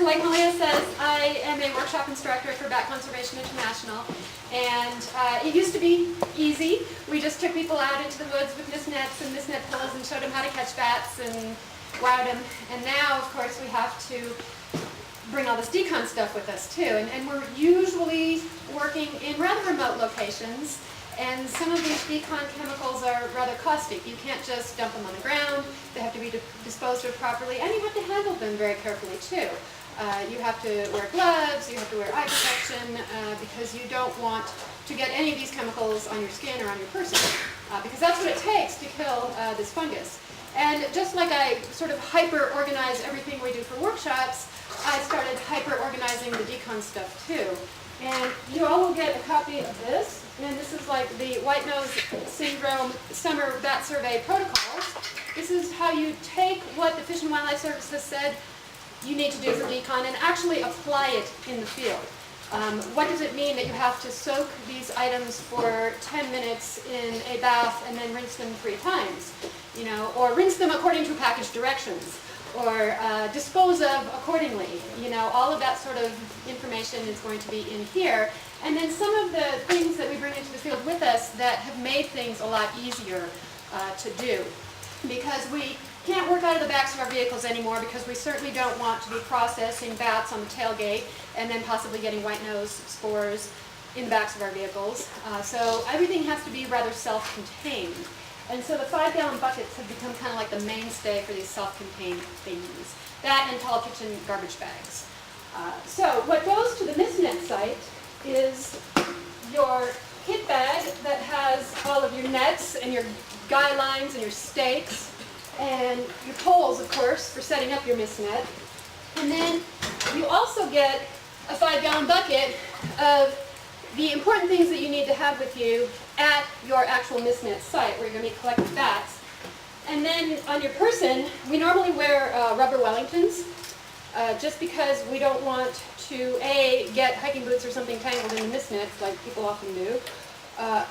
like Malia says, I am a workshop instructor for Bat Conservation International, and it used to be easy. We just took people out into the woods with mist nets and mist net poles and showed them how to catch bats and wowed them. And now, of course, we have to bring all this decon stuff with us too. And we're usually working in rather remote locations, and some of these decon chemicals are rather caustic. You can't just dump them on the ground. They have to be disposed of properly, and you have to handle them very carefully too. You have to wear gloves, you have to wear eye protection, because you don't want to get any of these chemicals on your skin or on your person, because that's what it takes to kill this fungus. And just like I sort of hyper-organize everything we do for workshops, I started hyper-organizing the decon stuff too. And you all will get a copy of this. And this is like the White Nose Syndrome Summer Bat Survey Protocols. This is how you take what the Fish and Wildlife Service has said you need to do for decon and actually apply it in the field. What does it mean that you have to soak these items for 10 minutes in a bath and then rinse them 3 times? You know, or rinse them according to package directions, or dispose of accordingly. You know, all of that sort of information is going to be in here. And then some of the things that we bring into the field with us that have made things a lot easier to do. Because we can't work out of the backs of our vehicles anymore, because we certainly don't want to be processing bats on the tailgate and then possibly getting white nose spores in the backs of our vehicles. So everything has to be rather self-contained. And so the 5-gallon buckets have become kind of like the mainstay for these self-contained things. That and tall kitchen garbage bags. So what goes to the MistNet site is your kit bag that has all of your nets and your guy lines and your stakes and your poles, of course, for setting up your mist net. And then you also get a 5-gallon bucket of the important things that you need to have with you at your actual mist net site where you're going to be collecting bats. And then on your person, we normally wear rubber Wellingtons, just because we don't want to, A, get hiking boots or something tangled in the mist nets like people often do,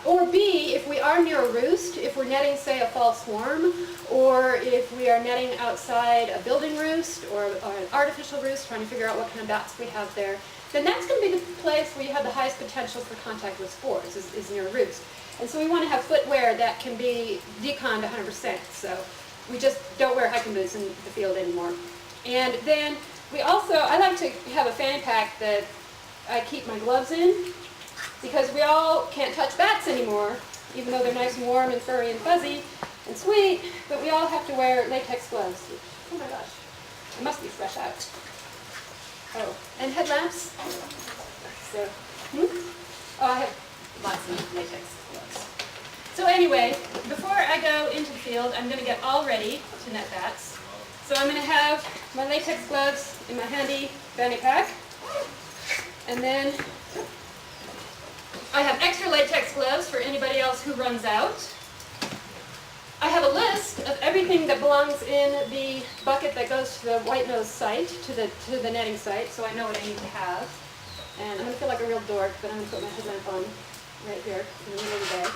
or B, if we are near a roost, if we're netting, say, a fall swarm, or if we are netting outside a building roost or an artificial roost, trying to figure out what kind of bats we have there, then that's going to be the place where you have the highest potential for contact with spores, is near a roost. And so we want to have footwear that can be deconned 100%. So we just don't wear hiking boots in the field anymore. And then we also, I like to have a fanny pack that I keep my gloves in, because we all can't touch bats anymore, even though they're nice and warm and furry and fuzzy and sweet, but we all have to wear latex gloves. Oh my gosh, it must be fresh out. Oh, and headlamps. So, oh, I have lots of latex gloves. So anyway, before I go into the field, I'm going to get all ready to net bats. So I'm going to have my latex gloves in my handy fanny pack, and then I have extra latex gloves for anybody else who runs out. I have a list of everything that belongs in the bucket that goes to the white nose site, to the netting site, so I know what I need to have. And I'm going to feel like a real dork, but I'm going to put my headlamp on right here in the middle of the day.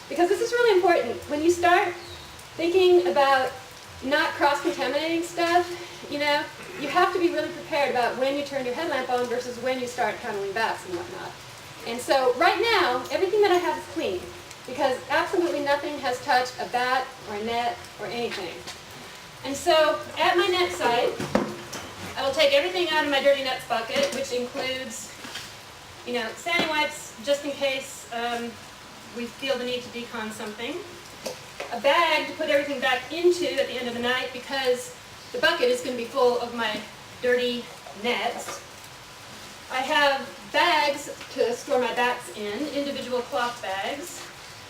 Because this is really important. When you start thinking about not cross-contaminating stuff, you know, you have to be really prepared about when you turn your headlamp on versus when you start counting bats and whatnot. And so right now, everything that I have is clean, because absolutely nothing has touched a bat or a net or anything. And so at my net site, I will take everything out of my dirty nets bucket, which includes, you know, sandy wipes just in case we feel the need to decon something, a bag to put everything back into at the end of the night because the bucket is going to be full of my dirty nets. I have bags to store my bats in, individual cloth bags.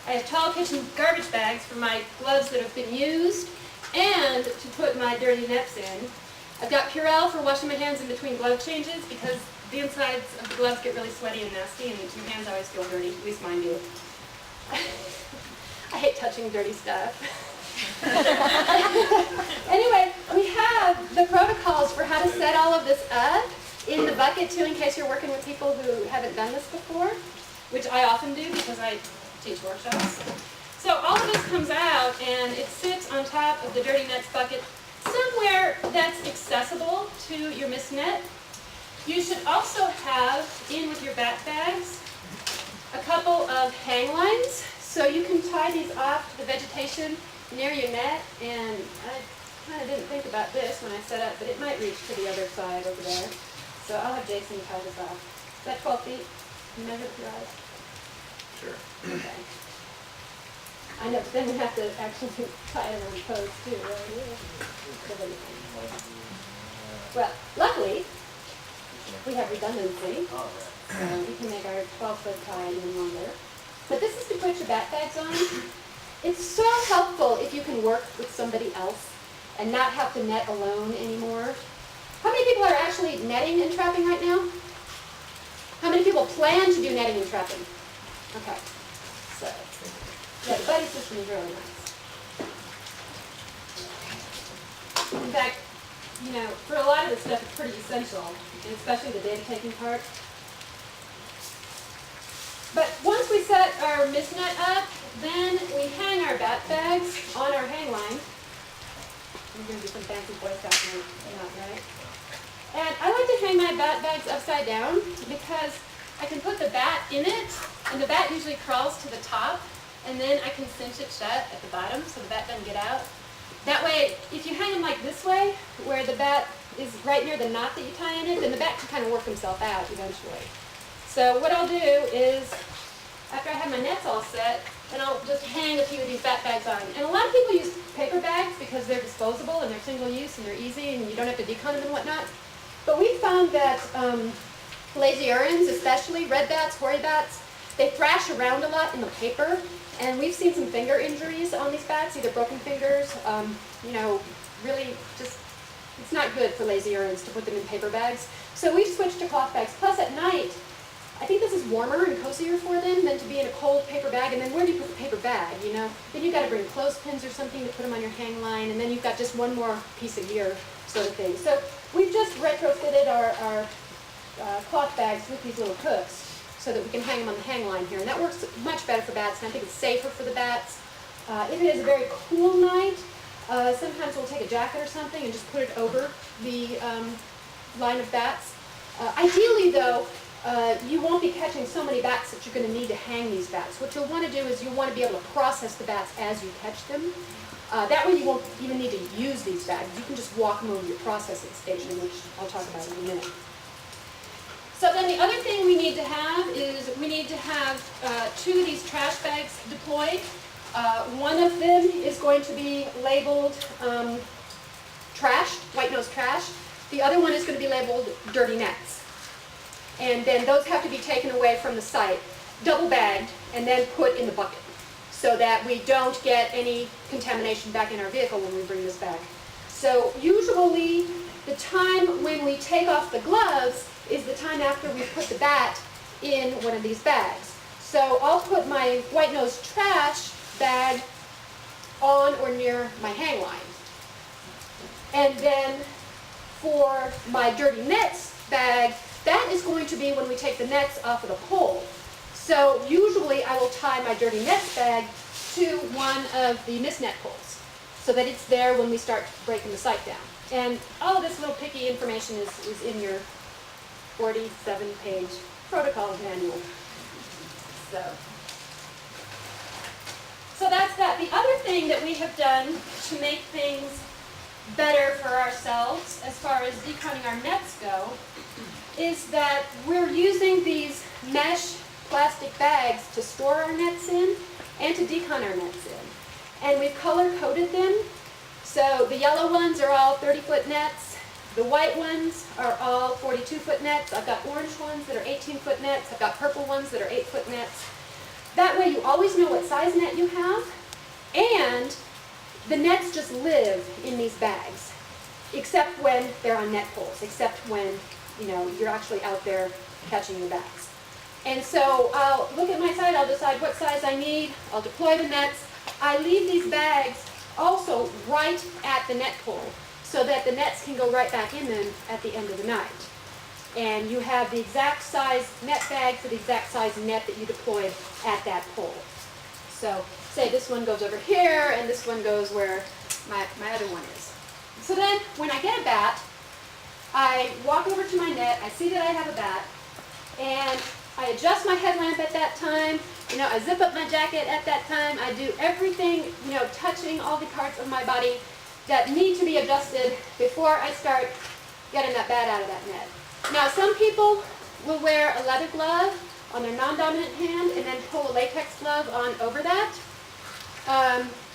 I have tall kitchen garbage bags for my gloves that have been used and to put my dirty nets in. I've got Purell for washing my hands in between glove changes because the insides of the gloves get really sweaty and nasty and your hands always feel dirty, at least mine do. I hate touching dirty stuff. Anyway, we have the protocols for how to set all of this up in the bucket too, in case you're working with people who haven't done this before, which I often do because I teach workshops. So all of this comes out and it sits on top of the dirty nets bucket, somewhere that's accessible to your mist net. You should also have, in with your bat bags, a couple of hang lines, so you can tie these off to the vegetation near your net. And I kind of didn't think about this when I set up, but it might reach to the other side over there. So I'll have Jason tie this off. Is that 12 feet? Can you measure with your eyes? Sure. Okay. I know, but then we have to actually tie it around posts too, right? Well, luckily, we have redundancy, so we can make our 12-foot tie even longer. But this is to put your bat bags on. It's so helpful if you can work with somebody else and not have to net alone anymore. How many people are actually netting and trapping right now? How many people plan to do netting and trapping? Okay, so yeah, the buddy system is really nice. In fact, you know, for a lot of this stuff, it's pretty essential, and especially the data taking part. But once we set our mist net up, then we hang our bat bags on our hang line. We're going to do some fancy Boy Scout right? And I like to hang my bat bags upside down because I can put the bat in it, and the bat usually crawls to the top, and then I can cinch it shut at the bottom so the bat doesn't get out. That way, if you hang them like this way, where the bat is right near the knot that you tie in it, then the bat can kind of work himself out eventually. So what I'll do is, after I have my nets all set, then I'll just hang a few of these bat bags on. And a lot of people use paper bags because they're disposable and they're single use and they're easy and you don't have to decon them and whatnot. But we found that lazy urins, especially red bats, hoary bats, they thrash around a lot in the paper. And we've seen some finger injuries on these bats, either broken fingers, you know, really just, it's not good for lazy urins to put them in paper bags. So we've switched to cloth bags. Plus at night, I think this is warmer and cozier for them than to be in a cold paper bag. And then where do you put the paper bag, you know? Then you've got to bring clothespins or something to put them on your hang line, and then you've got just one more piece of gear sort of thing. So we've just retrofitted our cloth bags with these little hooks so that we can hang them on the hang line here. And that works much better for bats, and I think it's safer for the bats. If it is a very cool night, sometimes we'll take a jacket or something and just put it over the line of bats. Ideally, though, you won't be catching so many bats that you're going to need to hang these bats. What you'll want to do is you'll want to be able to process the bats as you catch them. That way you won't even need to use these bags. You can just walk them over your processing station, which I'll talk about in a minute. So then the other thing we need to have is we need to have 2 of these trash bags deployed. One of them is going to be labeled trash, white nose trash. The other one is going to be labeled dirty nets. And then those have to be taken away from the site, double bagged, and then put in the bucket so that we don't get any contamination back in our vehicle when we bring this back. So usually the time when we take off the gloves is the time after we put the bat in one of these bags. So I'll put my white nose trash bag on or near my hang line. And then for my dirty nets bag, that is going to be when we take the nets off of the pole. So usually I will tie my dirty nets bag to one of the mist net poles so that it's there when we start breaking the site down. And all of this little picky information is in your 47-page protocol manual. So that's that. The other thing that we have done to make things better for ourselves as far as deconning our nets go is that we're using these mesh plastic bags to store our nets in and to decon our nets in. And we've color-coded them. So the yellow ones are all 30-foot nets. The white ones are all 42-foot nets. I've got orange ones that are 18-foot nets. I've got purple ones that are 8-foot nets. That way you always know what size net you have, and the nets just live in these bags, except when they're on net poles, except when you're actually out there catching your bats. And so I'll look at my site, I'll decide what size I need, I'll deploy the nets. I leave these bags also right at the net pole so that the nets can go right back in them at the end of the night. And you have the exact size net bag for the exact size net that you deployed at that pole. So say this one goes over here and this one goes where my other one is. So then, when I get a bat, I walk over to my net, I see that I have a bat, and I adjust my headlamp at that time, I zip up my jacket at that time, I do everything, touching all the parts of my body that need to be adjusted before I start getting that bat out of that net. Now, some people will wear a leather glove on their non-dominant hand and then pull a latex glove on over that.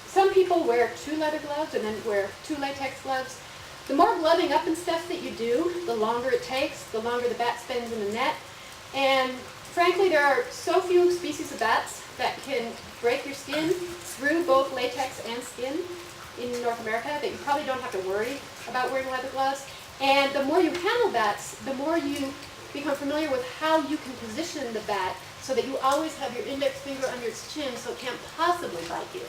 Some people wear 2 leather gloves and then wear 2 latex gloves. The more gloving up and stuff that you do, the longer it takes, the longer the bat spends in the net. And frankly, there are so few species of bats that can break your skin through both latex and skin in North America that you probably don't have to worry about wearing leather gloves. And the more you handle bats, the more you become familiar with how you can position the bat so that you always have your index finger under its chin so it can't possibly bite you.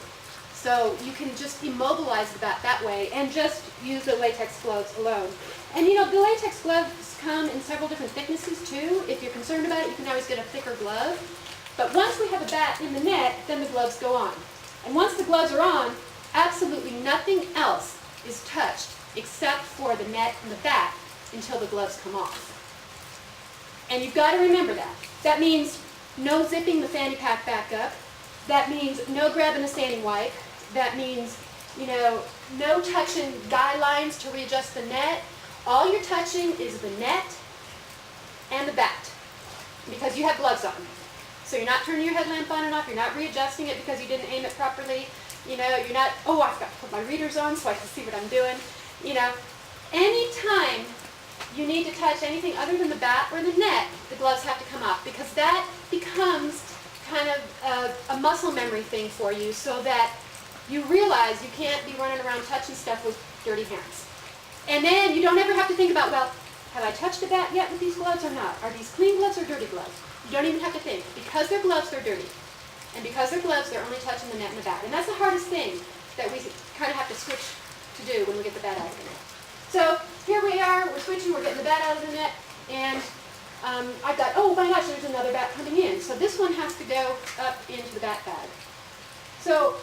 So you can just immobilize the bat that way and just use the latex gloves alone. And the latex gloves come in several different thicknesses too. If you're concerned about it, you can always get a thicker glove. But once we have a bat in the net, then the gloves go on. And once the gloves are on, absolutely nothing else is touched except for the net and the bat until the gloves come off. And you've got to remember that. That means no zipping the fanny pack back up. That means no grabbing a sanding wipe. That means, no touching guy lines to readjust the net. All you're touching is the net and the bat because you have gloves on. So you're not turning your headlamp on and off. You're not readjusting it because you didn't aim it properly. You're not, oh, I've got to put my readers on so I can see what I'm doing. Anytime you need to touch anything other than the bat or the net, the gloves have to come off because that becomes kind of a muscle memory thing for you so that you realize you can't be running around touching stuff with dirty hands. And then you don't ever have to think about, well, have I touched a bat yet with these gloves or not? Are these clean gloves or dirty gloves? You don't even have to think. Because they're gloves, they're dirty. And because they're gloves, they're only touching the net and the bat. And that's the hardest thing that we kind of have to switch to do when we get the bat out of the net. So here we are, we're switching, we're getting the bat out of the net, and I thought, oh my gosh, there's another bat coming in. So this one has to go up into the bat bag. So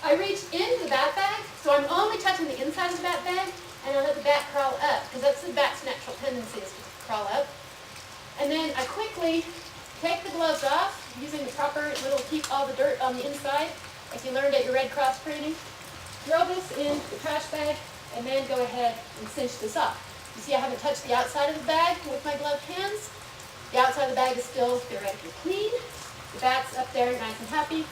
I reach into the bat bag, so I'm only touching the inside of the bat bag, and I let the bat crawl up, because that's the bat's natural tendency is to crawl up. And then I quickly take the gloves off, using the proper little keep all the dirt on the inside, like you learned at your Red Cross training. Throw this in the trash bag, and then go ahead and cinch this off. You see I haven't touched the outside of the bag with my gloved hands. The outside of the bag is still theoretically clean. The bat's up there nice and happy.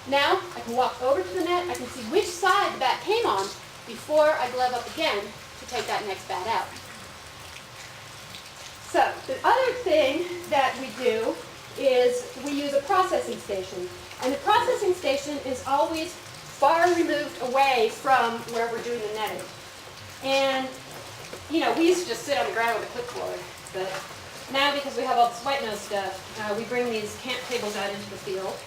Now I can walk over to the net. I can see which side the bat came on before I glove up again to take that next bat out. So the other thing that we do is we use a processing station. And the processing station is always far removed away from where we're doing the netting. And, we used to just sit on the ground with a clipboard, but now because we have all this white nose stuff, we bring these camp tables out into the field.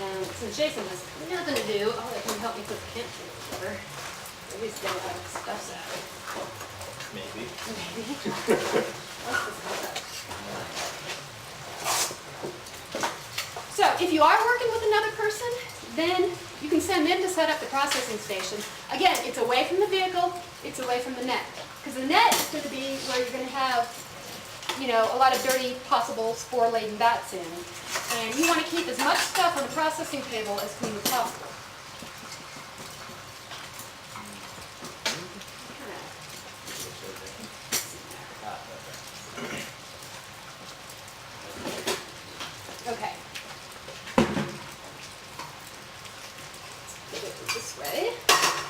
And since Jason has nothing to do, all that can help me put the camp table together. At least get all the stuff out. Maybe. Let's just hold up. So if you are working with another person, then you can send them to set up the processing station. Again, it's away from the vehicle, it's away from the net. Because the net is going to be where you're going to have, a lot of dirty, possible spore-laden bats in. And you want to keep as much stuff on the processing table as clean as possible. Okay. This way.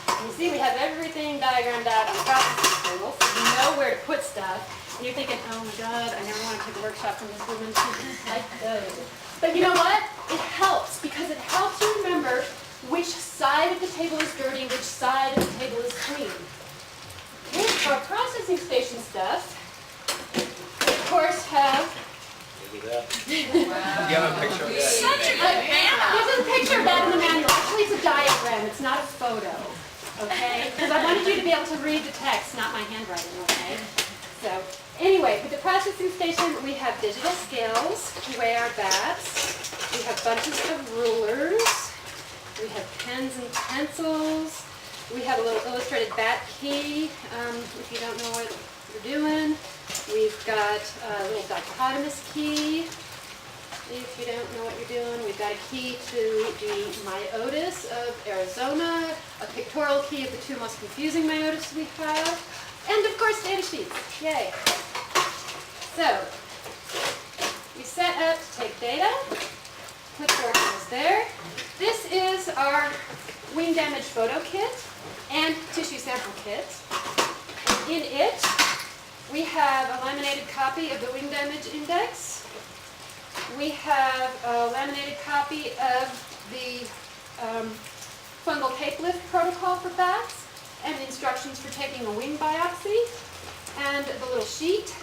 And you see we have everything diagrammed out on the processing table, so you know where to put stuff. And you're thinking, oh my God, I never want to take a workshop from this woman. I know. But you know what? It helps, because it helps you remember which side of the table is dirty, which side of the table is clean. Okay, for our processing station stuff, we of course have Look at that. Wow. You have a picture of that? Such a good manual. There's a picture of that in the manual. Actually, it's a diagram. It's not a photo. Okay? Because I wanted you to be able to read the text, not my handwriting. Okay? So, anyway, with the processing station, we have digital scales to weigh our bats. We have bunches of rulers. We have pens and pencils. We have a little illustrated bat key, if you don't know what you're doing. We've got a little dichotomous key, if you don't know what you're doing. We've got a key to the myotis of Arizona, a pictorial key of the two most confusing myotis we have, and of course data sheets. Yay! So, we set up to take data. Clipboard is there. This is our wing damage photo kit and tissue sample kit. In it, we have a laminated copy of the wing damage index. We have a laminated copy of the fungal tape lift protocol for bats and instructions for taking a wing biopsy and the little sheet.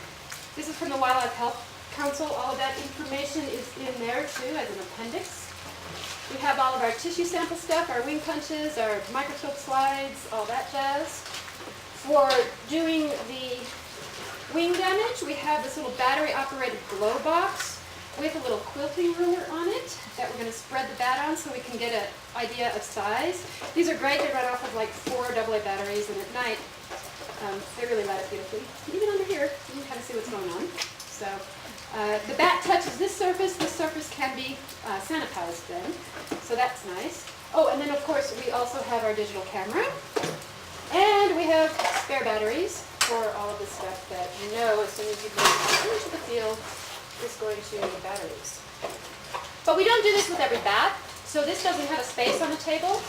This is from the Wildlife Health Council. All of that information is in there too as an appendix. We have all of our tissue sample stuff, our wing punches, our microscope slides, all that jazz. For doing the wing damage, we have this little battery-operated glow box with a little quilting ruler on it that we're going to spread the bat on so we can get an idea of size. These are great. They run off of like 4 AA batteries, and at night they really light up beautifully. Even under here, you can kind of see what's going on. So the bat touches this surface can be sanitized then, so that's nice. Oh, and then of course we also have our digital camera, and we have spare batteries for all of the stuff that you know as soon as you go into the field is going to need batteries. But we don't do this with every bat, so this doesn't have a space on the table.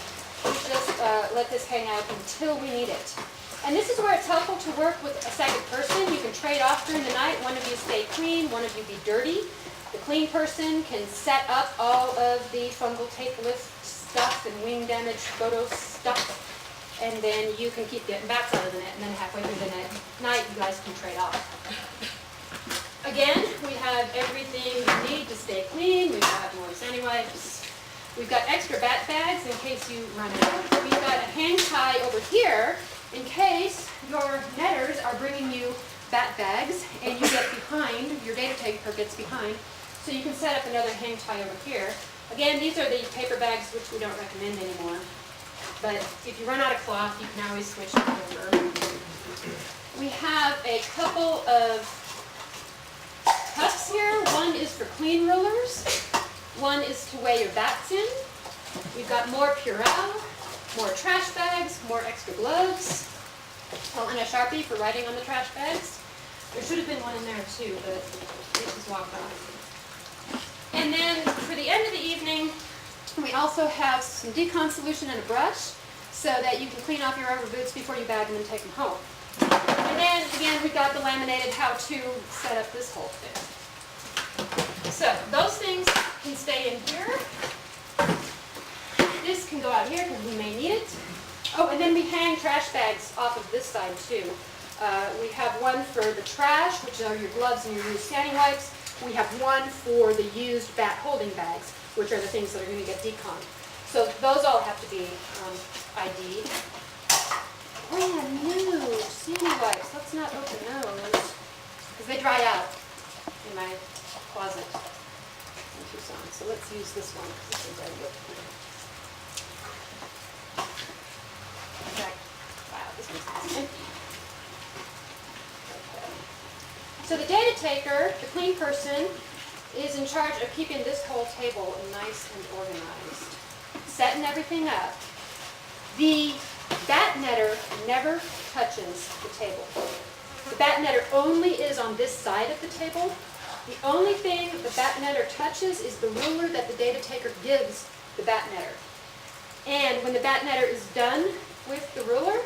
We just let this hang out until we need it. And this is where it's helpful to work with a second person. You can trade off during the night. One of you stay clean, one of you be dirty. The clean person can set up all of the fungal tape lift stuff and wing damage photo stuff, and then you can keep getting bats out of the net, and then halfway through the night you guys can trade off. Again, we have everything you need to stay clean. We've got more sandy wipes. We've got extra bat bags in case you run out. We've got a hang tie over here in case your netters are bringing you bat bags and you get behind, your data taker gets behind, so you can set up another hang tie over here. Again, these are the paper bags which we don't recommend anymore, but if you run out of cloth, you can always switch it over. We have a couple of cups here. One is for clean rulers, one is to weigh your bats in. We've got more Purell, more trash bags, more extra gloves, oh, and a Sharpie for writing on the trash bags. There should have been one in there too, but it just walked off. And then for the end of the evening, we also have some decon solution and a brush so that you can clean off your rubber boots before you bag them and take them home. And then again, we've got the laminated how to set up this whole thing. So those things can stay in here. This can go out here because we may need it. Oh, and then we hang trash bags off of this side too. We have one for the trash, which are your gloves and your used standing wipes. We have one for the used bat holding bags, which are the things that are going to get deconned. So those all have to be ID'd. Brand new standing wipes. Let's not open those because they dry out in my closet in Tucson. So let's use this one because this is already open. Wow, this one's empty. Okay. So the data taker, the clean person, is in charge of keeping this whole table nice and organized, setting everything up. The bat netter never touches the table. The bat netter only is on this side of the table. The only thing the bat netter touches is the ruler that the data taker gives the bat netter. And when the bat netter is done with the ruler,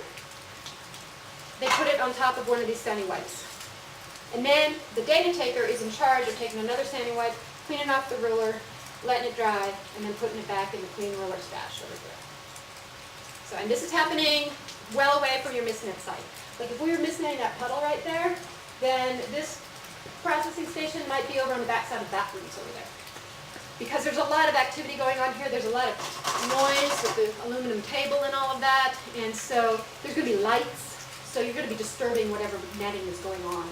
they put it on top of one of these standing wipes. And then the data taker is in charge of taking another standing wipe, cleaning off the ruler, letting it dry, and then putting it back in the clean ruler stash over here. So, and this is happening well away from your misnet site. Like if we were misnetting that puddle right there, then this processing station might be over on the back side of bathrooms over there. Because there's a lot of activity going on here, there's a lot of noise with the aluminum table and all of that, and so there's going to be lights, so you're going to be disturbing whatever netting is going on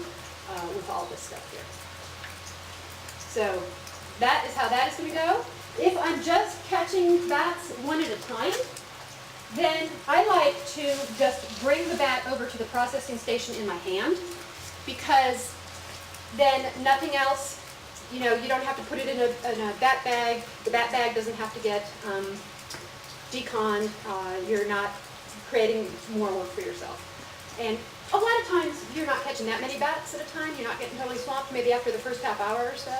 with all this stuff here. So that is how that is going to go. If I'm just catching bats one at a time, then I like to just bring the bat over to the processing station in my hand, because then nothing else, you know, you don't have to put it in a bat bag. The bat bag doesn't have to get deconned. You're not creating more work for yourself. And a lot of times you're not catching that many bats at a time. You're not getting totally swamped maybe after the first half hour or so.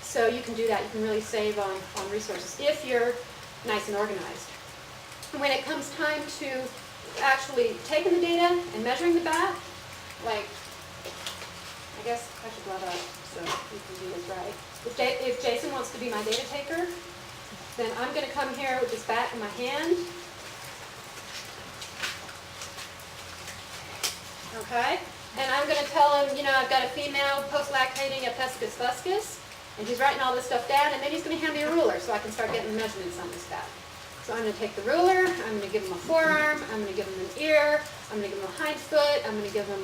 So you can do that. You can really save on resources if you're nice and organized. When it comes time to actually taking the data and measuring the bat, like, I guess I should blow up so you can do this right. If Jason wants to be my data taker, then I'm going to come here with this bat in my hand. Okay? And I'm going to tell him, you know, I've got a female post-lactating Apescus fuscus, and he's writing all this stuff down, and then he's going to hand me a ruler so I can start getting measurements on this bat. So I'm going to take the ruler, I'm going to give him a forearm, I'm going to give him an ear, I'm going to give him a hind foot, I'm going to give him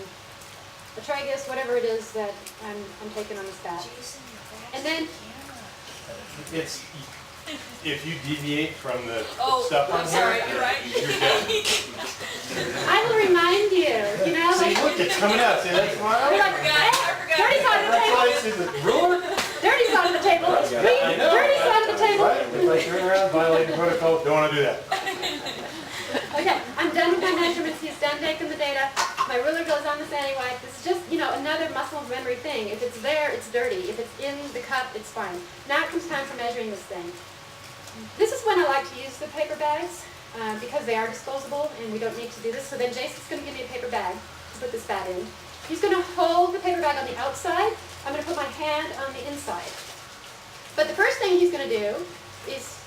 a tragus, whatever it is that I'm taking on this bat. And then It's if you deviate from the stuff I'm on sorry, here, you're right. you're dead. I will remind you, you know, See, like, look, it's coming out. See, that's why you're I like, I forgot. dirty side of the that's why I table, see the ruler. dirty side of the table, I know. dirty side of the table. Right? If I turn around, violating protocol, don't want to do that. Okay, I'm done with my measurements. He's done taking the data. My ruler goes on this anyway. This is just, you know, another muscle memory thing. If it's there, it's dirty. If it's in the cup, it's fine. Now it comes time for measuring this thing. This is when I like to use the paper bags because they are disposable and we don't need to do this. So then Jason's going to give me a paper bag to put this bat in. He's going to hold the paper bag on the outside. I'm going to put my hand on the inside. But the first thing he's going to do is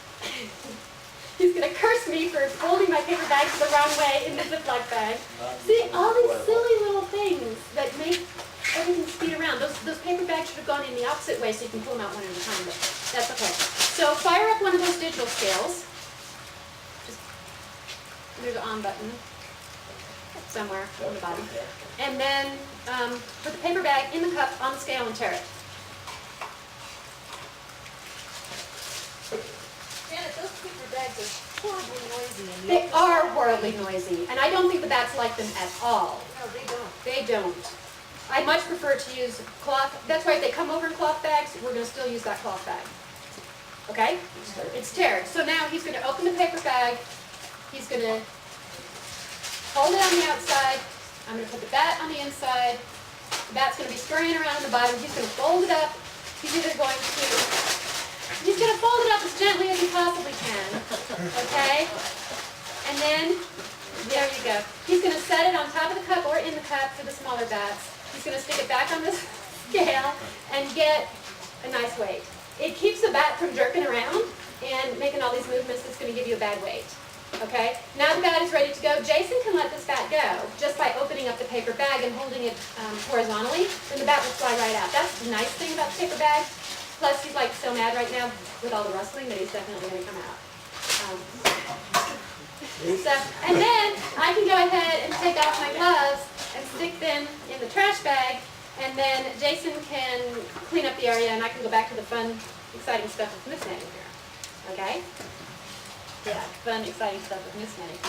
he's going to curse me for holding my paper bags the wrong way in the Ziploc bag. See, all these silly little things that make everything speed around. Those paper bags should have gone in the opposite way so you can pull them out one at a time, but that's okay. So fire up one of those digital scales. Just, there's an on button somewhere on the bottom. And then put the paper bag in the cup on the scale and tare it. Janet, those paper bags are horribly noisy. And They are horribly noisy, and I don't think the bats like them at all. No, they don't. They don't. I much prefer to use cloth. That's why if they come over in cloth bags, we're going to still use that cloth bag. Okay? It's teared. So now he's going to open the paper bag. He's going to hold it on the outside. I'm going to put the bat on the inside. The bat's going to be scurrying around on the bottom. He's going to fold it up. He's going to fold it up as gently as he possibly can. Okay? And then, there you go. He's going to set it on top of the cup or in the cup for the smaller bats. He's going to stick it back on the scale and get a nice weight. It keeps the bat from jerking around and making all these movements that's going to give you a bad weight. Okay? Now the bat is ready to go. Jason can let this bat go just by opening up the paper bag and holding it horizontally. Then the bat will fly right out. That's the nice thing about the paper bag. Plus, he's like so mad right now with all the rustling that he's definitely going to come out. And then I can go ahead and take off my gloves and stick them in the trash bag, and then Jason can clean up the area, and I can go back to the fun, exciting stuff with Miss Nettie here. Okay? Yeah, fun, exciting stuff with Miss Nettie.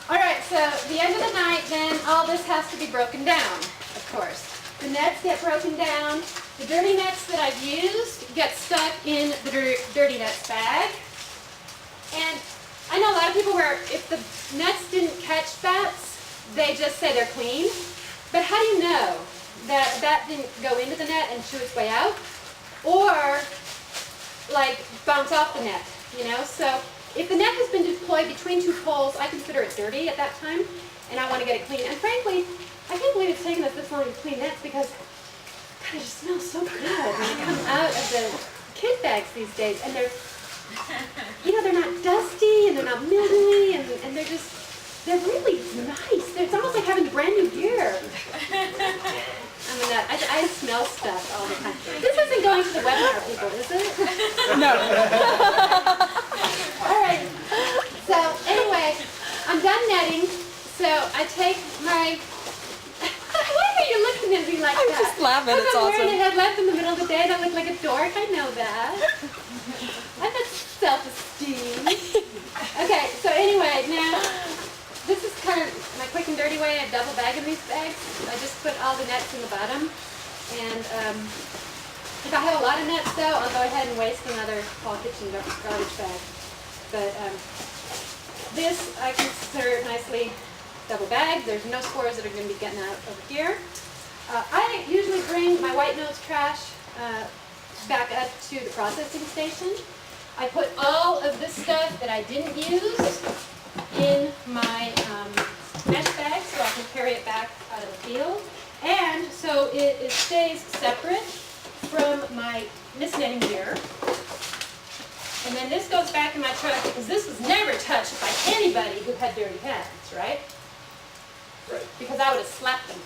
All right, so the end of the night, then all this has to be broken down, of course. The nets get broken down. The dirty nets that I've used get stuck in the dirty nets bag. And I know a lot of people where if the nets didn't catch bats, they just say they're clean. But how do you know that a bat didn't go into the net and chew its way out? Or, like, bounce off the net, you know? So if the net has been deployed between two poles, I consider it dirty at that time, and I want to get it clean. And frankly, I can't believe it's taken us this long to clean nets because, God, it just smells so good when it comes out of the kid bags these days. And they're, you know, they're not dusty and they're not mildewy and they're just, they're really nice. It's almost like having brand new gear. I mean, I smell stuff all the time. This isn't going to the webinar, people, is it? No. All right. So anyway, I'm done netting. So I take my. Why are you looking at me like that? I'm just laughing. It's I'm wearing a awesome. headlamp in the middle of the day and I look like a dork. I know that. I've got self-esteem. Okay. So anyway, now and dirty way of double bagging these bags. I just put all the nets in the bottom. And if I have a lot of nets though, I'll go ahead and waste another fall kitchen garbage bag. But this I consider nicely double bagged. There's no spores that are going to be getting out over here. I usually bring my white nose trash back up to the processing station. I put all of this stuff that I didn't use in my mesh bag so I can carry it back out of the field. And so it stays separate from my misnetting gear. And then this goes back in my truck because this was never touched by anybody who had dirty hands, right? Right. Because I would have slapped them.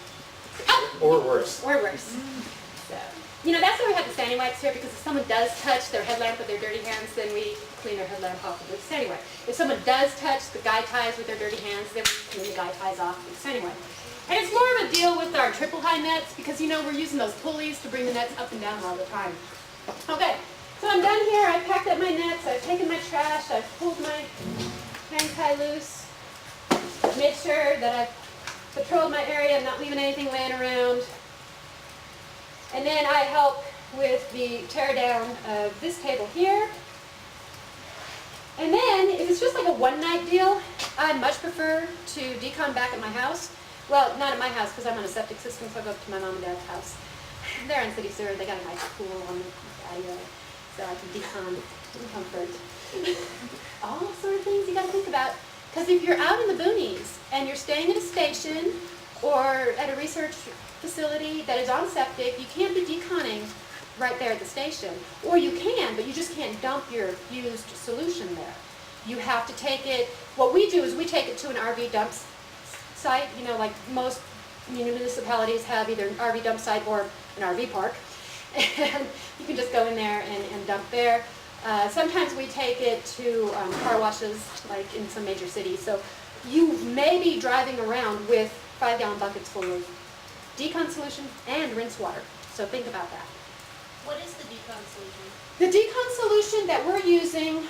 Oh! Or worse. Or worse. So, you know, that's why we have the standing wipes here, because if someone does touch their headlamp with their dirty hands, then we clean their headlamp off with the standing wipe. If someone does touch the guy ties with their dirty hands, then we clean the guy ties off with the standing wipe. And it's more of a deal with our triple high nets, because, you know, we're using those pulleys to bring the nets up and down all the time. Okay, so I'm done here. I've packed up my nets. I've taken my trash. I've pulled my hang tie loose. I've made sure that I've patrolled my area. I'm not leaving anything laying around. And then I help with the tear down of this table here. And then, if it's just like a one-night deal, I much prefer to decon back at my house. Well, not at my house because I'm on a septic system, so I go up to my mom and dad's house. They're in City Sewer. They got a nice pool on the patio, so I can decon in comfort. All sort of things you got to think about. Because if you're out in the boonies and you're staying at a station or at a research facility that is on septic, you can't be deconning right there at the station. Or you can, but you just can't dump your used solution there. You have to take it, what we do is we take it to an RV dump site. You know, like most municipalities have either an RV dump site or an RV park. And you can just go in there and dump there. Sometimes we take it to car washes, like in some major cities. So you may be driving around with 5-gallon buckets full of decon solution and rinse water. So think about that. What is the decon solution? The decon solution that we're using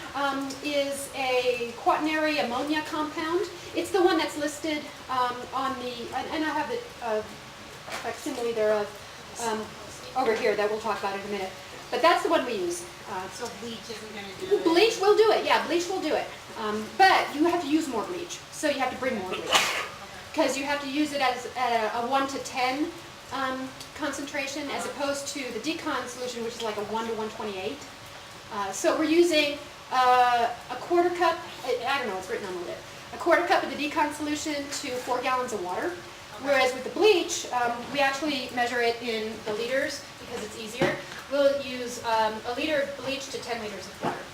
is a quaternary ammonia compound. It's the one that's listed on the, and I have the facsimile thereof over here that we'll talk about in a minute. But that's the one we use. So bleach isn't going to do it? Bleach will do it, yeah, bleach will do it. But you have to use more bleach, so you have to bring more bleach. Because you have to use it as a 1 to 10 concentration as opposed to the decon solution, which is like a 1 to 128. So we're using a quarter cup, I don't know, it's written on the lid, a quarter cup of the decon solution to 4 gallons of water. Whereas with the bleach, we actually measure it in the liters because it's easier. We'll use a liter of bleach to 10 liters of water.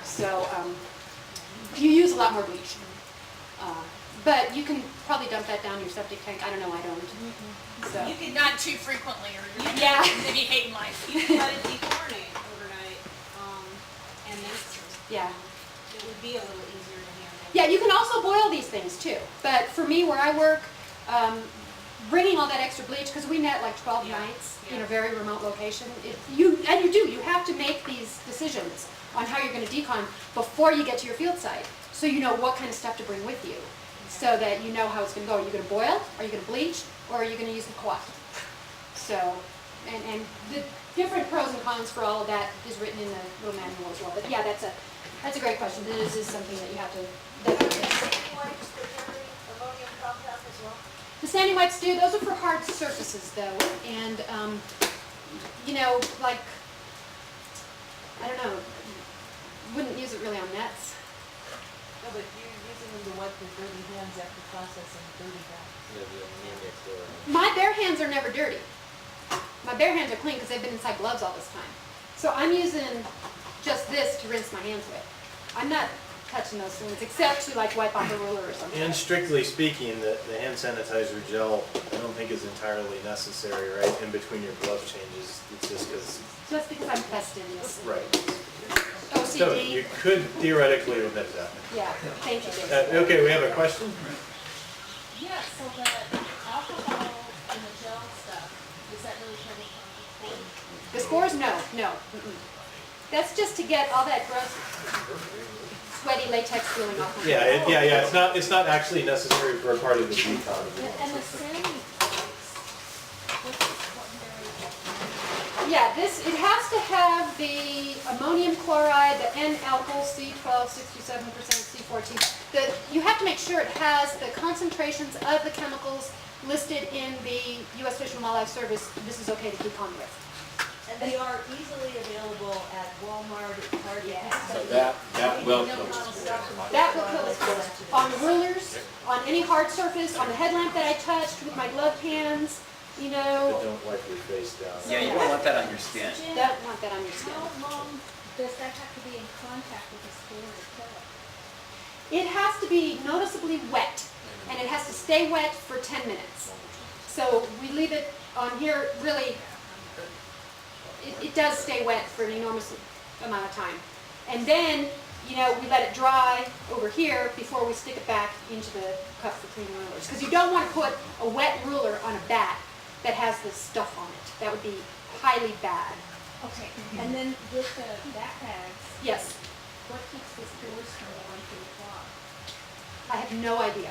So you use a lot more bleach. But you can probably dump that down your septic tank. I don't know, I don't. So. You could not too frequently, or you're Yeah. gonna be hating life. You can let it dechlorinate overnight, and then Yeah. it would be a little easier to handle. Yeah, you can also boil these things too. But for me, where I work, bringing all that extra bleach, because we net like 12 nights in a very remote location, you have to make these decisions on how you're going to decon before you get to your field site. So you know what kind of stuff to bring with you, so that you know how it's going to go. Are you going to boil? Are you going to bleach? Or are you going to use the coat? So, and the different pros and cons for all of that is written in the little manual as well. But yeah, that's a great question. This is something that you have to definitely ask. Wipes that carry ammonium compound as well? The sanding wipes do. Those are for hard surfaces, though. And, you know, like, I don't know, wouldn't use it really on nets. No, but you're using them to wipe your dirty hands after processing dirty bags. My bare hands are never dirty. My bare hands are clean because they've been inside gloves all this time. So I'm using just this to rinse my hands with. I'm not touching those things except to like wipe off a ruler or something. And strictly speaking, the hand sanitizer gel, I don't think is entirely necessary, right, in between your glove changes. It's just because... I'm fastidious. Right. OCD. So you could theoretically omit that. Yeah, thank you, Jason. Okay, we have a question? Yeah, so the alcohol and the gel stuff, does that really cover spores? The spores? No. Mm-mm. That's just to get all that gross sweaty latex feeling off my Yeah, hands. yeah, it's not actually necessary for a part of the decon. And the sand, what's the secondary? Yeah, it has to have the ammonium chloride, the N-alkyl C12, 67% C14. You have to make sure it has the concentrations of the chemicals listed in the U.S. Fish and Wildlife Service. This is okay to decon with. And they are easily available at Walmart, Target. So that will kill it. That will kill it. On rulers, on any hard surface, on the headlamp that I touched with my gloved hands, you But know, don't wipe your face down. Yeah, you don't want that on your skin. don't want that on your skin. How long does that have to be in contact with the spore to kill it? It has to be noticeably wet, and it has to stay wet for 10 minutes. So we leave it on here, really, it does stay wet for an enormous amount of time. And then, you know, we let it dry over here before we stick it back into the cup for cleaning rulers. Because you don't want to put a wet ruler on a bat that has this stuff on it. That would be highly bad. Okay, and then with the backpags, Yes, what keeps the spores from going through the clog? I have no idea.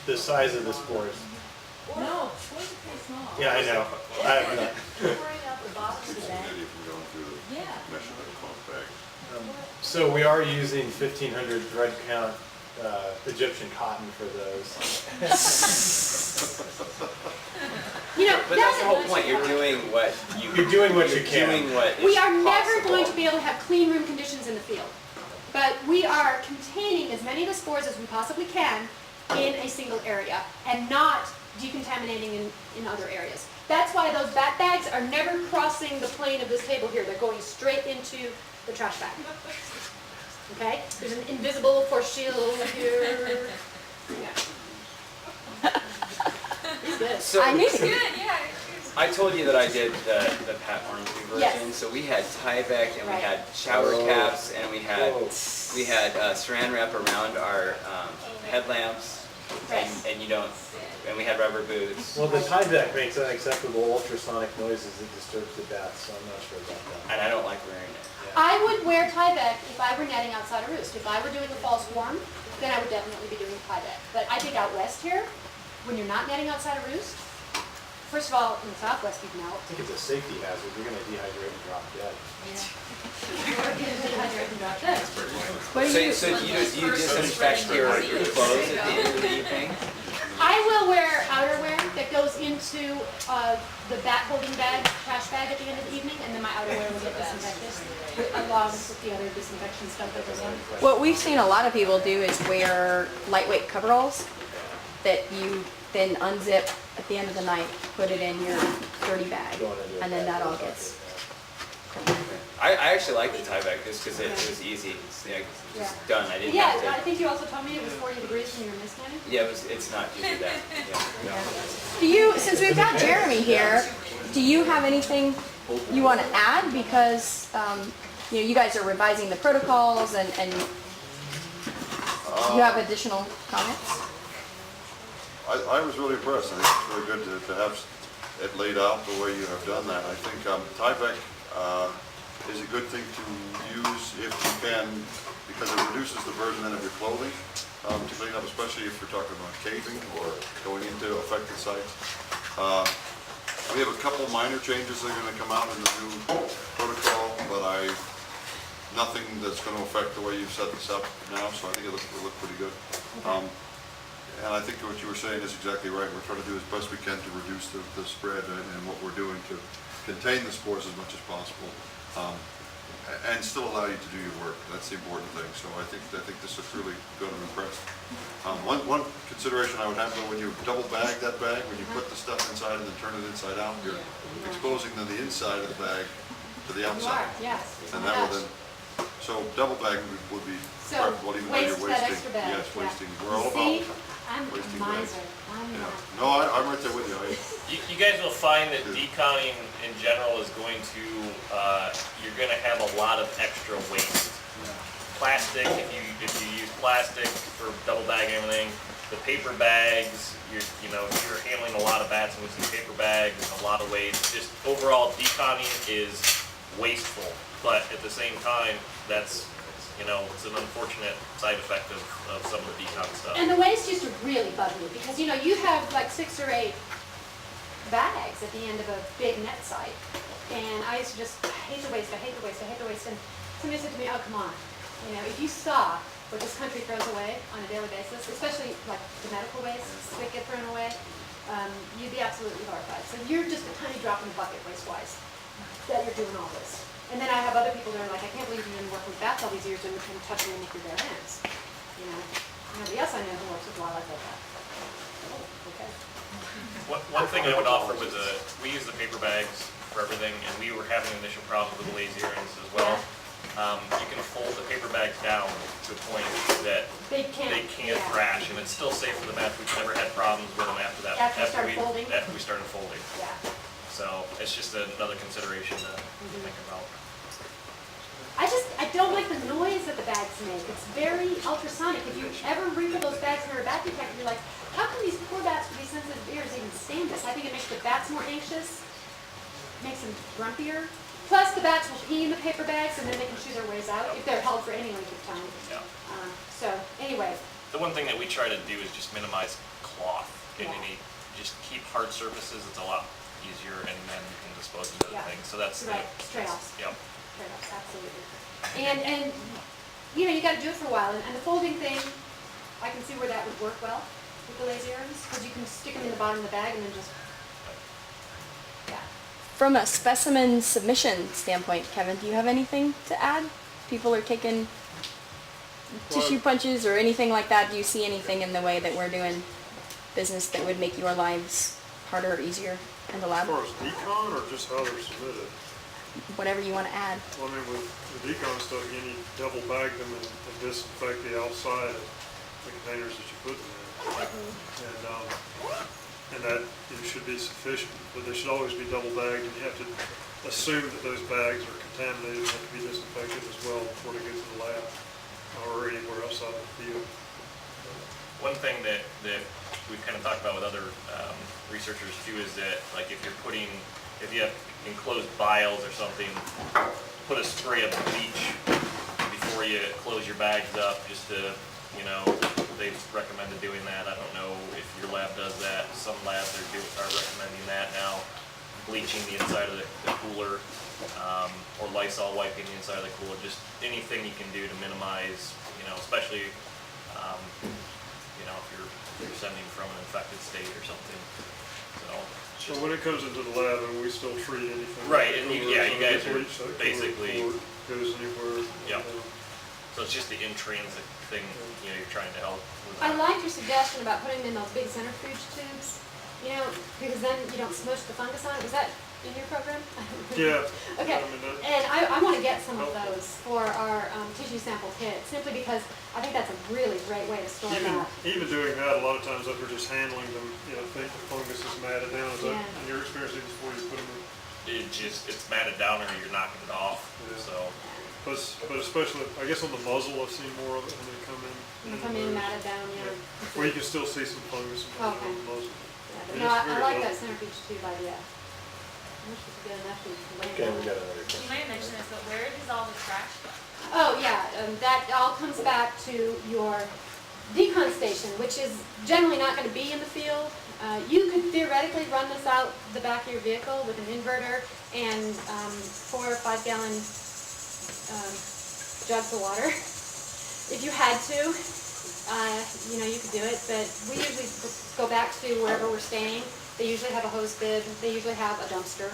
The size of the spores. No, spores are pretty small. Yeah, I know. I have not. Pouring out the bottom of the bag. Yeah. So we are using 1,500 thread count Egyptian cotton for those. You know, But that's the whole point. You're doing what you can. Doing what is we are never possible. going to be able to have clean room conditions in the field. But we are containing as many of the spores as we possibly can in a single area and not decontaminating in other areas. That's why those bat bags are never crossing the plane of this table here. They're going straight into the trash bag. Okay? There's an invisible force shield here. Yeah. So, I knew. Good, yeah. I told you that I did the Pat Ormsby version. Yes. So we had Tyvek and we Right. had shower Oh. caps and we had Whoa. saran wrap around our headlamps Right. and you don't and we had rubber boots. Well, the Tyvek makes unacceptable ultrasonic noises that disturbs the bats, so I'm not sure about that. And I don't like wearing it. I would wear Tyvek if I were netting outside a roost. If I were doing a fall swarm, then I would definitely be doing Tyvek. But I think out west here, when you're not netting outside a roost, first of all, in the southwest you'd melt. I think it's a safety hazard. You're going to dehydrate and drop dead. What do you? So do you disinfect your clothes at the end of the evening? I will wear outerwear that goes into the bat holding bag, trash bag at the end of the evening, and then my outerwear will get disinfected along with the other disinfection stuff that goes on. What we've seen a lot of people do is wear lightweight coveralls that you then unzip at the end of the night, put it in your dirty bag, Going into a and then bag, that all bucket, gets. I actually like the Tyvek just because it was easy. It's, just done. I didn't Yeah, have to. I think you also told me it was 40 degrees when you were mist netting. Yeah, it's not usually that. Yeah. Do you, since we've got Jeremy here, do you have anything you want to add? Because, you guys are revising the protocols and you have additional comments? I was really impressed. I think it's really good to have it laid out the way you have done that. I think Tyvek is a good thing to use if you can, because it reduces the burden then of your clothing to clean up, especially if you're talking about caving or going into affected sites. We have a couple minor changes that are going to come out in the new protocol, but nothing that's going to affect the way you've set this up now, so I think it will look pretty good. And I think what you were saying is exactly right. We're trying to do as best we can to reduce the spread and what we're doing to contain the spores as much as possible, and still allow you to do your work. That's the important thing. So I think this is really going to impress. One consideration I would have though, when you double bag that bag, when you put the stuff inside and then turn it inside out, you're exposing then the inside of the bag to the You outside. are, yes. And that will then, so double bagging would be So, preferable, even though you're waste that wasting. extra bag. Yes, yeah. wasting. We're all See, about. I'm a wasting miser. bags. I'm Yeah. not. No, I'm right there with you. You guys will find that deconning in general is going to, you're going to have a lot of extra waste. Plastic, if you use plastic for double bagging everything, the paper bags, you're handling a lot of bats with these paper bags, a lot of waste. Just overall, deconning is wasteful, but at the same time, that's you know, it's an unfortunate side effect of some of the decon stuff. And the waste used to really bug me because, you know, you have like 6 or 8 bags at the end of a big net site. And I used to just, I hate the waste, I hate the waste, I hate the waste. And somebody said to me, oh, come on. You know, if you saw what this country throws away on a daily basis, especially like the medical waste that get thrown away, you'd be absolutely horrified. So you're just a tiny drop in the bucket waste-wise that you're doing all this. And then I have other people that are like, I can't believe you've been working with bats all these years and touching them with your bare hands. You know, nobody else I know who works with wildlife like that. Oh, okay. One thing I would offer was we use the paper bags for everything, and we were having an initial problem with the lazy errands as well. You can fold the paper bags down to a point that They can't thrash, and it's still safe for the bats. We've never had problems with them after that. After we started folding. Yeah. So it's just another consideration to think about. I don't like the noise that the bags make. It's very ultrasonic. If you ever refill those bags and you're a bat detector, you're like, how can these poor bats with these sensitive ears even stand this? I think it makes the bats more anxious, makes them grumpier. Plus, the bats will pee in the paper bags and then they can chew their ways out if they're held for any length of time. Yeah. So, anyway. The one thing that we try to do is just minimize cloth in Yeah. any, just keep hard surfaces. It's a lot easier, and then you can dispose of other Yeah. things. So that's Right, trade-offs. Yep. Trade-offs, absolutely. And you know, you got to do it for a while. And the folding thing, I can see where that would work well with the lazy arms because you can stick them in the bottom of the bag and then just, yeah. From a specimen submission standpoint, Kevin, do you have anything to add? People are taking tissue punches or anything like that. Do you see anything in the way that we're doing business that would make your lives harder or easier in the lab? As far as decon or just how they're submitted? Whatever you want to add. Well, I mean, with the decon stuff, again, you double bag them and disinfect the outside of the containers that you put them in. And that should be sufficient, but they should always be double bagged, and you have to assume that those bags are contaminated and have to be disinfected as well before they get to the lab or anywhere else out in the field. One thing that we've kind of talked about with other researchers too is that, like, if you have enclosed vials or something, put a spray of bleach before you close your bags up, just to, you know, they've recommended doing that. I don't know if your lab does that. Some labs are recommending that now, bleaching the inside of the cooler, or Lysol wiping the inside of the cooler. Just anything you can do to minimize, you know, especially, you know, if you're sending from an infected state or something. So when it comes into the lab, and we still treat anything. Right, and you guys are bleach, that basically, goes anywhere. Yep. So it's just the intrinsic thing, you know, you're trying to help with I that. like your suggestion about putting them in those big centrifuge tubes, you know, because then you don't smush the fungus on it. Was that in your program? Yeah. Okay, I mean, and I want to get some of those for our tissue sample kit, simply because I think that's a really great way to store that. Even doing that, a lot of times after just handling them, you know, think the fungus is matted down. Is that Yeah. in your experience even before you put them in? It's matted down or you're knocking it off, Yeah. so. But especially, I guess on the muzzle, I've seen more of it when they come in. You come in matted down, yeah. Well, you can still see some fungus on Okay. the muzzle. Yeah, but It no, is I very like low. that centrifuge tube idea. I wish we could get enough to lay Okay, down. we got another You question. might have mentioned this, but where does all the trash go? Oh, yeah, that all comes back to your decon station, which is generally not going to be in the field. You could theoretically run this out the back of your vehicle with an inverter and 4 or 5 gallon jugs of water. If you had to, you know, you could do it, but we usually go back to wherever we're staying. They usually have a hose bib, they usually have a dumpster.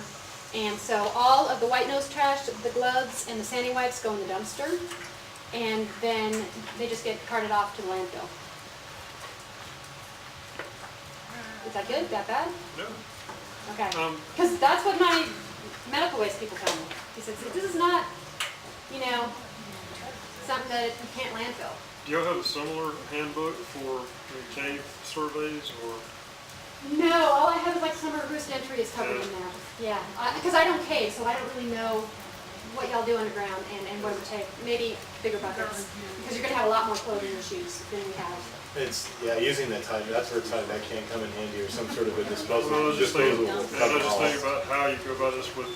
And so all of the white nose trash, the gloves, and the sanding wipes go in the dumpster. And then they just get carted off to the landfill. Is that good? That bad? No. Okay. Because that's what my medical waste people tell me. He said, this is not, you know, something that you can't landfill. Do y'all have a similar handbook for cave surveys or? No, all I have is like summer roost entry is covered in there. Yeah, because I don't cave, so I don't really know what y'all do underground and what it would take, maybe bigger buckets, because you're gonna have a lot more clothing and shoes than we have. It's, yeah, using that tie, that's where tie back can come in handy, or some sort of a Well, I disposable was just thinking, will and I cover was just all. thinking about how you go about this with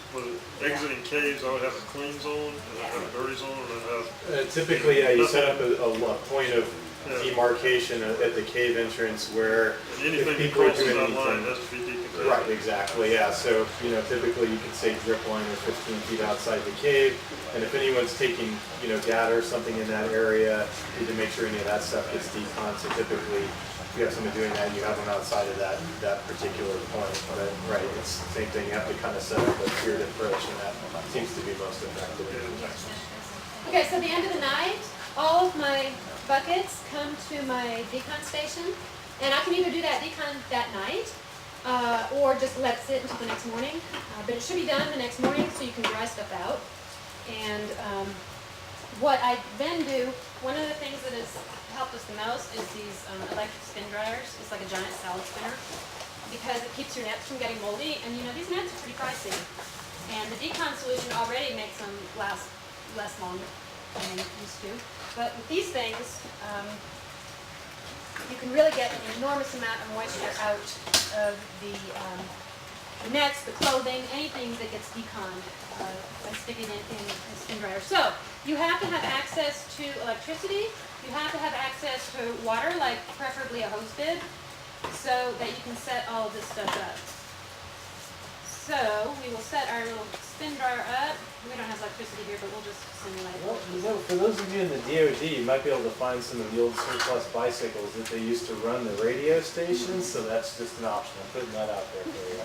exiting caves. I would have a clean zone, and I'd have a dirty zone, and I'd have, Typically, yeah, you set up a point of Yeah. demarcation at the cave entrance where anything if that people are crosses doing that line anything. has to be decontaminated. Right, exactly, yeah, so, typically you could say drip line or 15 feet outside the cave, and if anyone's taking, data or something in that area, you need to make sure any of that stuff gets decon, so typically, if you have someone doing that, you have them outside of that particular point, but, right, it's the same thing, you have to kind of set up a tiered approach, and that seems to be most effective. Okay, so at the end of the night, all of my buckets come to my decon station, and I can either do that decon that night, or just let it sit until the next morning. But it should be done the next morning so you can dry stuff out. And what I then do, one of the things that has helped us the most is these electric spin dryers. It's like a giant salad spinner because it keeps your nets from getting moldy. And these nets are pretty pricey. And the decon solution already makes them last less long than they used to. But with these things, you can really get an enormous amount of moisture out of the nets, the clothing, anything that gets deconned by sticking it in a spin dryer. So you have to have access to electricity. You have to have access to water, like preferably a hose bib, so that you can set all of this stuff up. So we will set our little spin dryer up. We don't have electricity here, but we'll just simulate it. Well, for those of you in the DOD, you might be able to find some of the old surplus bicycles that they used to run the radio stations, so that's just an option. I'm putting that out there for you.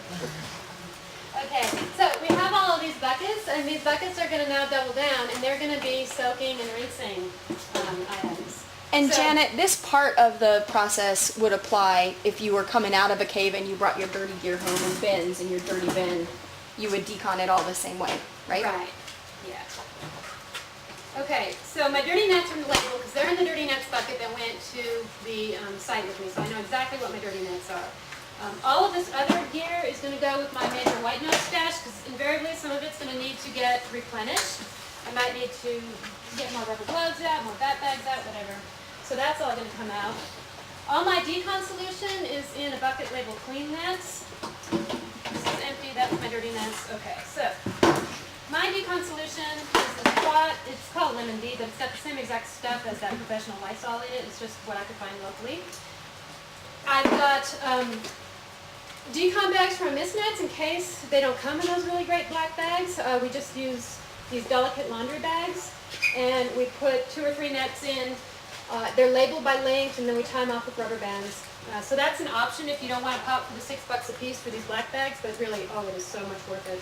Okay, so we have all of these buckets, and these buckets are going to now double down, and they're going to be soaking and rinsing items. And So- Janet, this part of the process would apply if you were coming out of a cave and you brought your dirty gear home in bins, and your dirty bin, you would decon it all the same way, right? Right, yeah. Okay, so my dirty nets are labeled because they're in the dirty nets bucket that went to the site with me, so I know exactly what my dirty nets are. All of this other gear is going to go with my major white nose stash because invariably some of it's going to need to get replenished. I might need to get more rubber gloves out, more bags out, whatever. So that's all going to come out. All my decon solution is in a bucket labeled clean nets. This is empty, that's my dirty nets. Okay, so my decon solution is this quad, it's called Lemon D, but it's got the same exact stuff as that professional Lysol in it. It's just what I could find locally. I've got decon bags from Miss Nets in case they don't come in those really great black bags. We just use these delicate laundry bags, and we put 2 or 3 nets in. They're labeled by length, and then we tie them off with rubber bands. So that's an option if you don't want to pop for the $6 a piece for these black bags, but really, oh, it is so much worth it.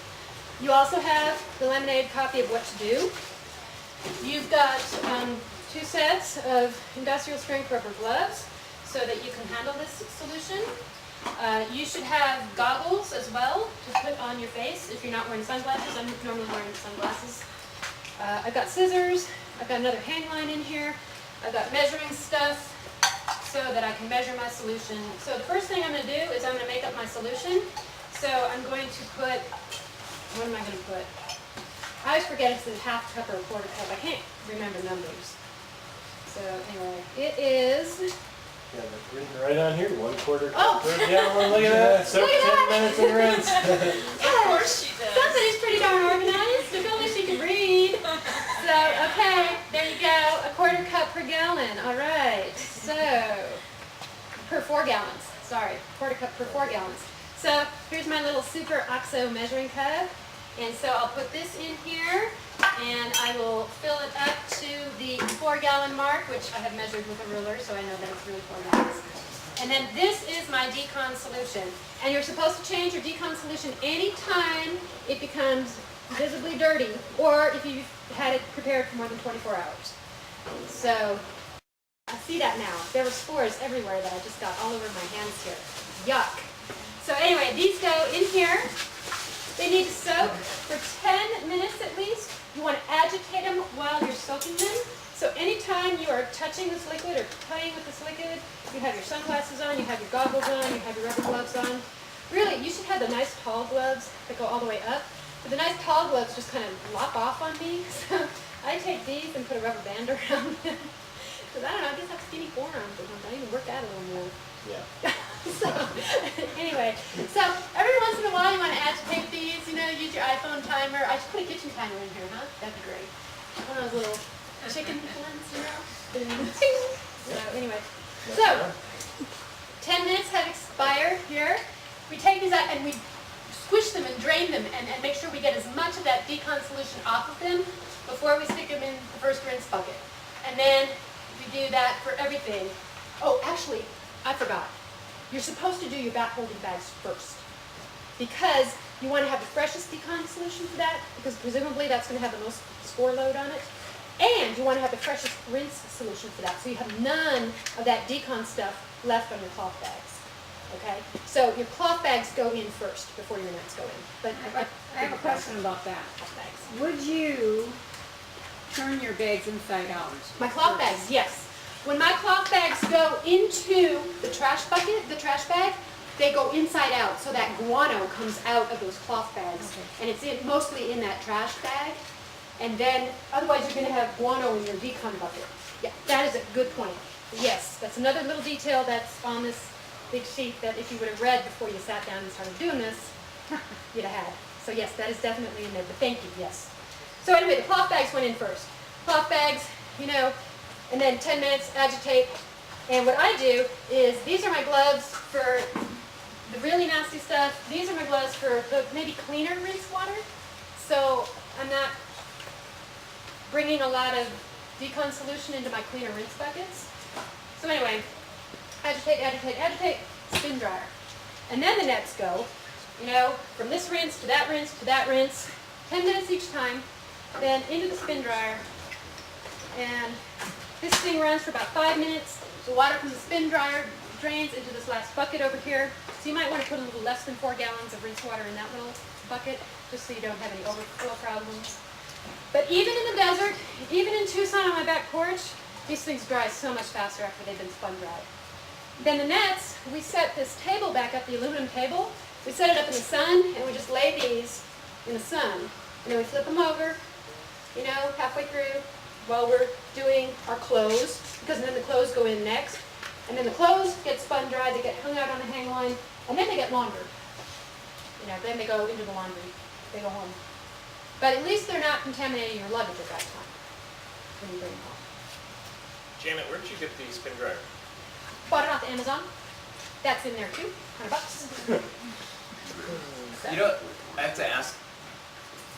You also have the Lemonade copy of what to do. You've got 2 sets of industrial strength rubber gloves so that you can handle this solution. You should have goggles as well to put on your face if you're not wearing sunglasses. I'm normally wearing sunglasses. I've got scissors. I've got another hang line in here. I've got measuring stuff so that I can measure my solution. So the first thing I'm going to do is I'm going to make up my solution. So I'm going to put, what am I going to put? I always forget if it's a half cup or a quarter cup. I can't remember numbers. So anyway, it is... Yeah, that's written right on here, 1/4 Oh. cup per gallon, look at that, soak Look at 10 minutes and rinse. Of course she does. Somebody's pretty darn organized. If only she could read. So, okay, there you go. 1/4 cup per gallon. All right. So, per 4 gallons. Sorry, 1/4 cup per 4 gallons. So, here's my little super OXO measuring cup. And so I'll put this in here, and I will fill it up to the 4-gallon mark, which I have measured with a ruler, so I know that it's really 4 gallons. And then this is my decon solution. And you're supposed to change your decon solution anytime it becomes visibly dirty, or if you've had it prepared for more than 24 hours. So, I see that now. There were spores everywhere that I just got all over my hands here. Yuck. So anyway, these go in here. They need to soak for 10 minutes at least. You want to agitate them while you're soaking them. So anytime you are touching this liquid or playing with this liquid, you have your sunglasses on, you have your goggles on, you have your rubber gloves on. Really, you should have the nice tall gloves that go all the way up. But the nice tall gloves just kind of lop off on me, so I take these and put a rubber band around them. Because I don't know, I just have skinny forearms or something. I need to work out a little more. Yeah. So, anyway, so every once in a while you want to agitate these, you know, use your iPhone timer. I should put a kitchen timer in here, huh? That'd be great. One of those little chicken ones, you know? Ding. So anyway, so 10 minutes have expired here. We take these out and we squish them and drain them and make sure we get as much of that decon solution off of them before we stick them in the first rinse bucket. And then we do that for everything. Oh, actually, I forgot. You're supposed to do your back holding bags first because you want to have the freshest decon solution for that because presumably that's going to have the most spore load on it. And you want to have the freshest rinse solution for that so you have none of that decon stuff left on your cloth bags. Okay? So your cloth bags go in first before your nets go in. But I have a question about that. Cloth bags. Would you turn your bags inside out? My cloth bags, yes. When my cloth bags go into the trash bucket, the trash bag, they go inside out, so that guano comes out of those cloth bags, and it's mostly in that trash bag. And then, otherwise, you're going to have guano in your decon bucket. Yeah, that is a good point. Yes, that's another little detail that's on this big sheet that if you would have read before you sat down and started doing this, you'd have had. So yes, that is definitely in there. But thank you. Yes. So anyway, the cloth bags went in first. Cloth bags, you know. And then 10 minutes, agitate. And what I do is, these are my gloves for the really nasty stuff. These are my gloves for the maybe cleaner rinse water. So I'm not bringing a lot of decon solution into my cleaner rinse buckets. So anyway, agitate, agitate, agitate, spin dryer. And then the nets go, you know, from this rinse to that rinse to that rinse, 10 minutes each time, then into the spin dryer. And this thing runs for about 5 minutes. The water from the spin dryer drains into this last bucket over here. So you might want to put a little less than 4 gallons of rinse water in that little bucket, just so you don't have any overflow problems. But even in the desert, even in Tucson on my back porch, these things dry so much faster after they've been spun dry. Then the nets, we set this table back up, the aluminum table. We set it up in the sun, and we just lay these in the sun. And then we flip them over, you know, halfway through, while we're doing our clothes, because then the clothes go in next. And then the clothes get spun dry, they get hung out on the hang line, and then they get laundered. You know, then they go into the laundry, they go home. But at least they're not contaminating your luggage at that time when you bring them home. Janet, where did you get the spin dryer? Bought it off Amazon. That's in there too, $100. You know, I have to ask,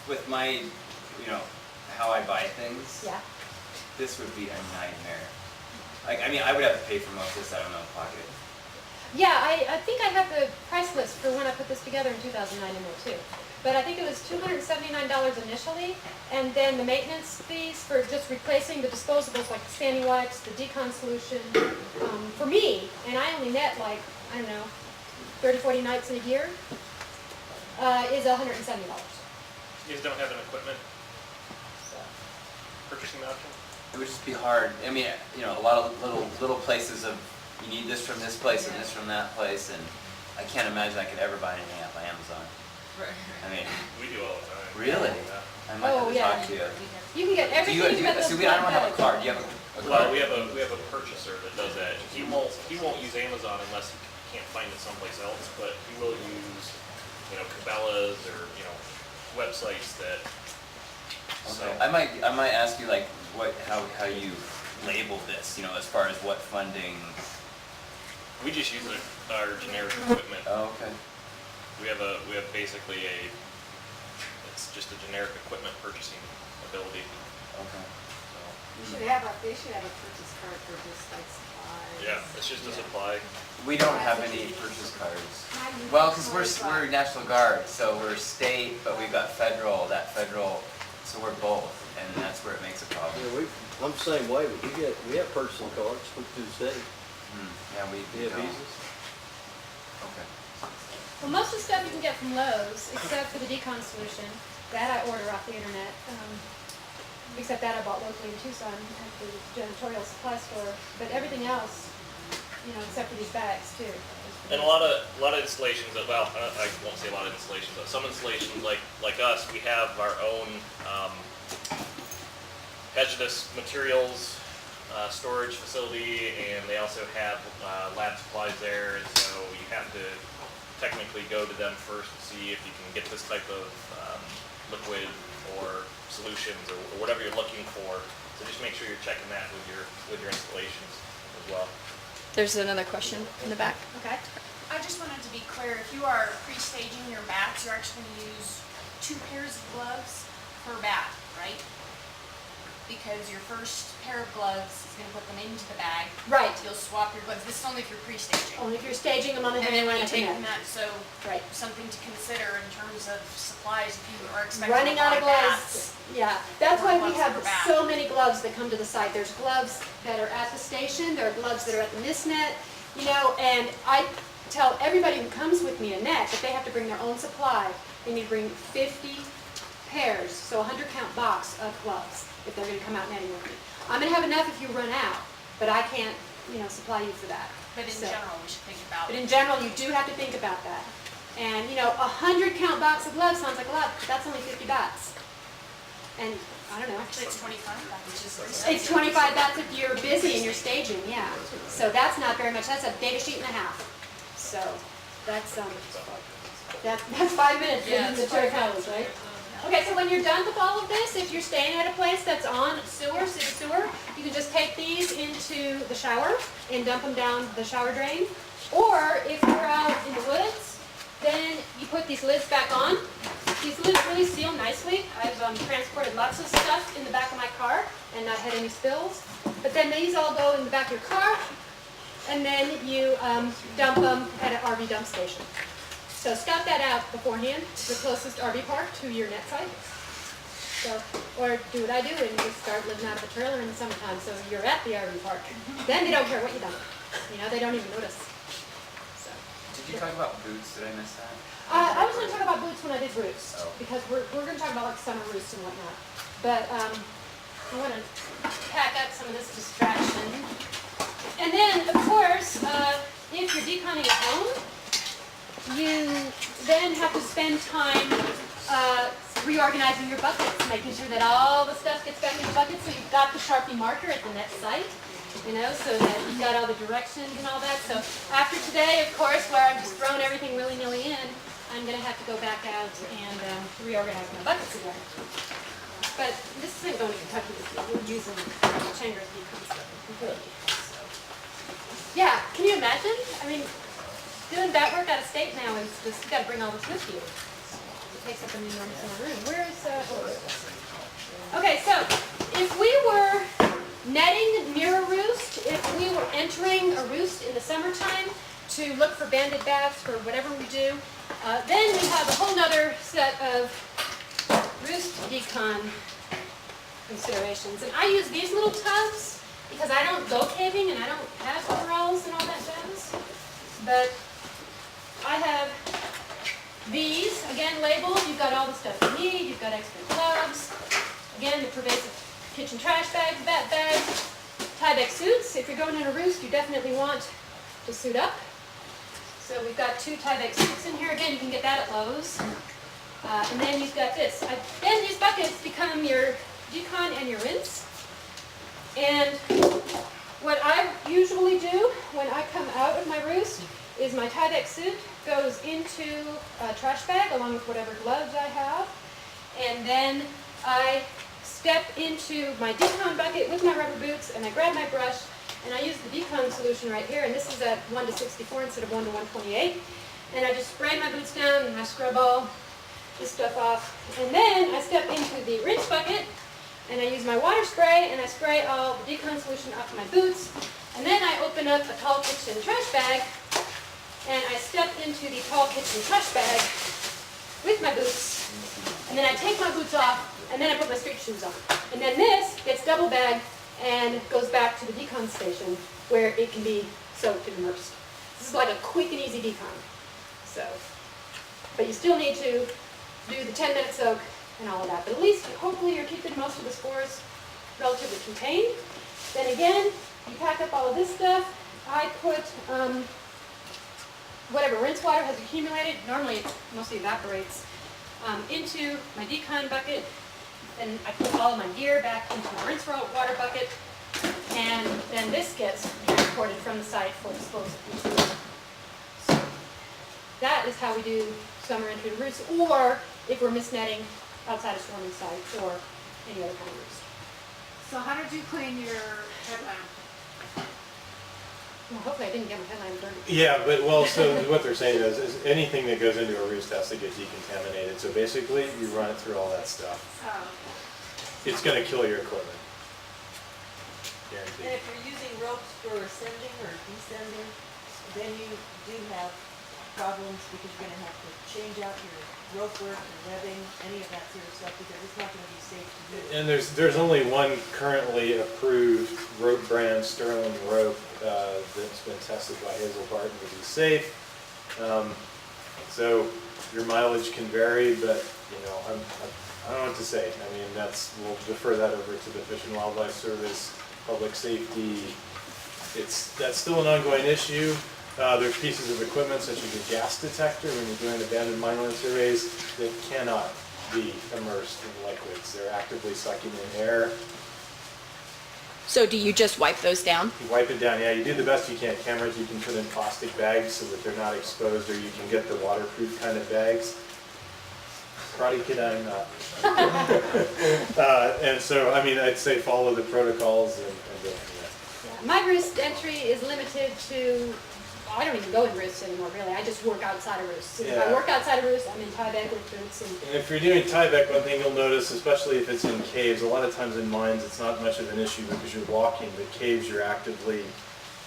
with my, you know, how I buy things, Yeah. this would be a nightmare. Like, I mean, I would have to pay for most of this out of my own pocket. Yeah, I think I have the price list for when I put this together in 2009 in there too. But I think it was $279 initially, and then the maintenance fees for just replacing the disposables like the standing wipes, the decon solution, for me, and I only net like, I don't know, 30, 40 nights in a year, is $170. You guys don't have an equipment purchasing option? It would just be hard. I mean, you know, a lot of little places of, you need this from this place and this from that place, and I can't imagine I could ever buy anything off of Amazon. I mean, We do all the time. really? Yeah. I might have to yeah. talk to you. You can get everything but those I don't have a bags. card. Do you have a Well, card? we have a purchaser that does that. He won't use Amazon unless he can't find it someplace else, but he will use, you know, Cabela's or, you know, websites that. So, Okay. I might ask you like how you label this, you know, as far as what funding. we just use our generic equipment. Oh, okay. We have basically it's just a generic equipment purchasing ability. Okay. So, They should have a purchase card for just like supplies. yeah, it's just a supply. We don't have any purchase cards. Well, because we're National Guard, so we're state, but we've got federal. So we're both, and that's where it makes a problem. Yeah, I'm the same way, but we have purchasing cards through the state. Yeah, we We have don't. visas. Okay. Well, most of the stuff you can get from Lowe's, except for the decon solution. That I order off the internet. Except that I bought locally in Tucson at the janitorial supply store. But everything else, you know, except for these bags too. And a lot of installations, well, I won't say a lot of installations, but some installations like us, we have our own hazardous materials storage facility, and they also have lab supplies there, and so you have to technically go to them first to see if you can get this type of liquid or solutions or whatever you're looking for. So just make sure you're checking that with your installations as well. There's another question in the back. Okay. I just wanted to be clear, if you are pre-staging your bats, you're actually going to use 2 pairs of gloves per bat, right? Because your first pair of gloves is going to put them into the bag. Right. You'll swap your gloves. This is only if you're pre-staging. Only if you're staging them on the And hand then when you line take at them the out, so Right. something to consider in terms of supplies if you are expecting Running a out lot of gloves. bats. Yeah, that's why we Gloves have per bat. so many gloves that come to the site. There's gloves that are at the station, there are gloves that are at the mist net, you know, and I tell everybody who comes with me a net that they have to bring their own supply. They need to bring 50 pairs, so a 100 count box of gloves if they're going to come out netting with me. I'm going to have enough if you run out, but I can't, you know, supply you for that. But in So- general, we should think about But in general, you do have to think about that. And, you know, a 100 count box of gloves sounds like a lot, but that's only 50 bats. And, I don't know. actually it's 25 bats, which is It's 25 bats if you're busy and you're staging, yeah. So that's not very much, that's a data sheet and a half. So, that's 5 minutes in the tour house, right? Okay, so when you're done with all of this, if you're staying at a place that's on sewer, city sewer, you can just take these into the shower and dump them down the shower drain. Or if you're out in the woods, then you put these lids back on. These lids really seal nicely. I've transported lots of stuff in the back of my car and not had any spills. But then these all go in the back of your car, and then you dump them at an RV dump station. So scout that out beforehand, the closest RV park to your net site. So, or do what I do and just start living out of a trailer in the summertime, so you're at the RV park. Then they don't care what you dump. You know, they don't even notice. So. Did you talk about boots? Did I miss that? I was going to talk about boots when I did roost, Oh. because we're going to talk about like summer roosts and whatnot. But I want to pack up some of this distraction. And then, of course, if you're deconning at home, you then have to spend time reorganizing your buckets, making sure that all the stuff gets back in the bucket. So you've got the Sharpie marker at the net site, you know, so that you've got all the directions and all that. So after today, of course, where I've just thrown everything willy-nilly in, I'm going to have to go back out and reorganize my buckets again. But this isn't going to Kentucky this year. We're using Changra's decon stuff completely. So. Yeah, can you imagine? I mean, doing that work out of state now is just, you got to bring all this with you. It takes up an enormous amount of room. Where is okay, so if we were netting near a roost, if we were entering a roost in the summertime to look for banded bats for whatever we do, then we have a whole other set of roost decon considerations. And I use these little tubs because I don't go caving and I don't have overalls and all that jazz. But I have these, again, labeled. You've got all the stuff you need. You've got extra gloves. Again, the pervasive kitchen trash bags, bat bags, Tyvek suits. If you're going in a roost, you definitely want to suit up. So we've got 2 Tyvek suits in here. Again, you can get that at Lowe's. And then you've got this. Then these buckets become your decon and your rinse. And what I usually do when I come out of my roost is my Tyvek suit goes into a trash bag along with whatever gloves I have. And then I step into my decon bucket with my rubber boots and I grab my brush and I use the decon solution right here. And this is at 1 to 64 instead of 1 to 128. And I just spray my boots down and I scrub all this stuff off. And then I step into the rinse bucket and I use my water spray and I spray all the decon solution off my boots. And then I open up a tall kitchen trash bag and I step into the tall kitchen trash bag with my boots. And then I take my boots off and then I put my street shoes on. And then this gets double bagged and goes back to the decon station where it can be soaked and immersed. This is like a quick and easy decon. So, but you still need to do the 10-minute soak and all of that. But at least, hopefully, you're keeping most of the spores relatively contained. Then again, you pack up all of this stuff. I put whatever rinse water has accumulated, normally it mostly evaporates, into my decon bucket. Then I put all of my gear back into my rinse water bucket, and then this gets transported from the site for disposal. So that is how we do summer entry roofs, or if we're misnetting outside of swarming sites or any other kind of roofs. So how did you clean your headlamp? Well, hopefully I didn't get my headline dirty. Yeah, but well, so what they're saying is anything that goes into a roost has to get decontaminated. So basically, you run it through all that stuff. Oh, It's going to kill your equipment. And Guaranteed. if you're using ropes for ascending or descending, then you do have problems because you're gonna have to change out your rope work, your webbing, any of that sort of stuff, because it's not gonna be safe to do. And there's only one currently approved rope brand, Sterling rope, that's been tested by Hazel Barton to be safe. So your mileage can vary, but you know, I don't know what to say. I mean, we'll defer that over to the Fish and Wildlife Service, public safety. That's still an ongoing issue. There's pieces of equipment such as a gas detector when you're doing abandoned mineland surveys that cannot be immersed in liquids. They're actively sucking in air. So do you just wipe those down? You wipe it down, yeah, you do the best you can. Cameras you can put in plastic bags so that they're not exposed, or you can get the waterproof kind of bags. Karate Kid, I'm not. And so, I mean, I'd say follow the protocols and go from My roost entry is limited to, I don't even go in roosts anymore, really. I just work outside of roosts. If I Yeah. work outside of roosts, I'm in Tyvek with boots. And if you're doing tieback, one thing you'll notice, especially if it's in caves, a lot of times in mines it's not much of an issue because you're walking, but caves you're actively,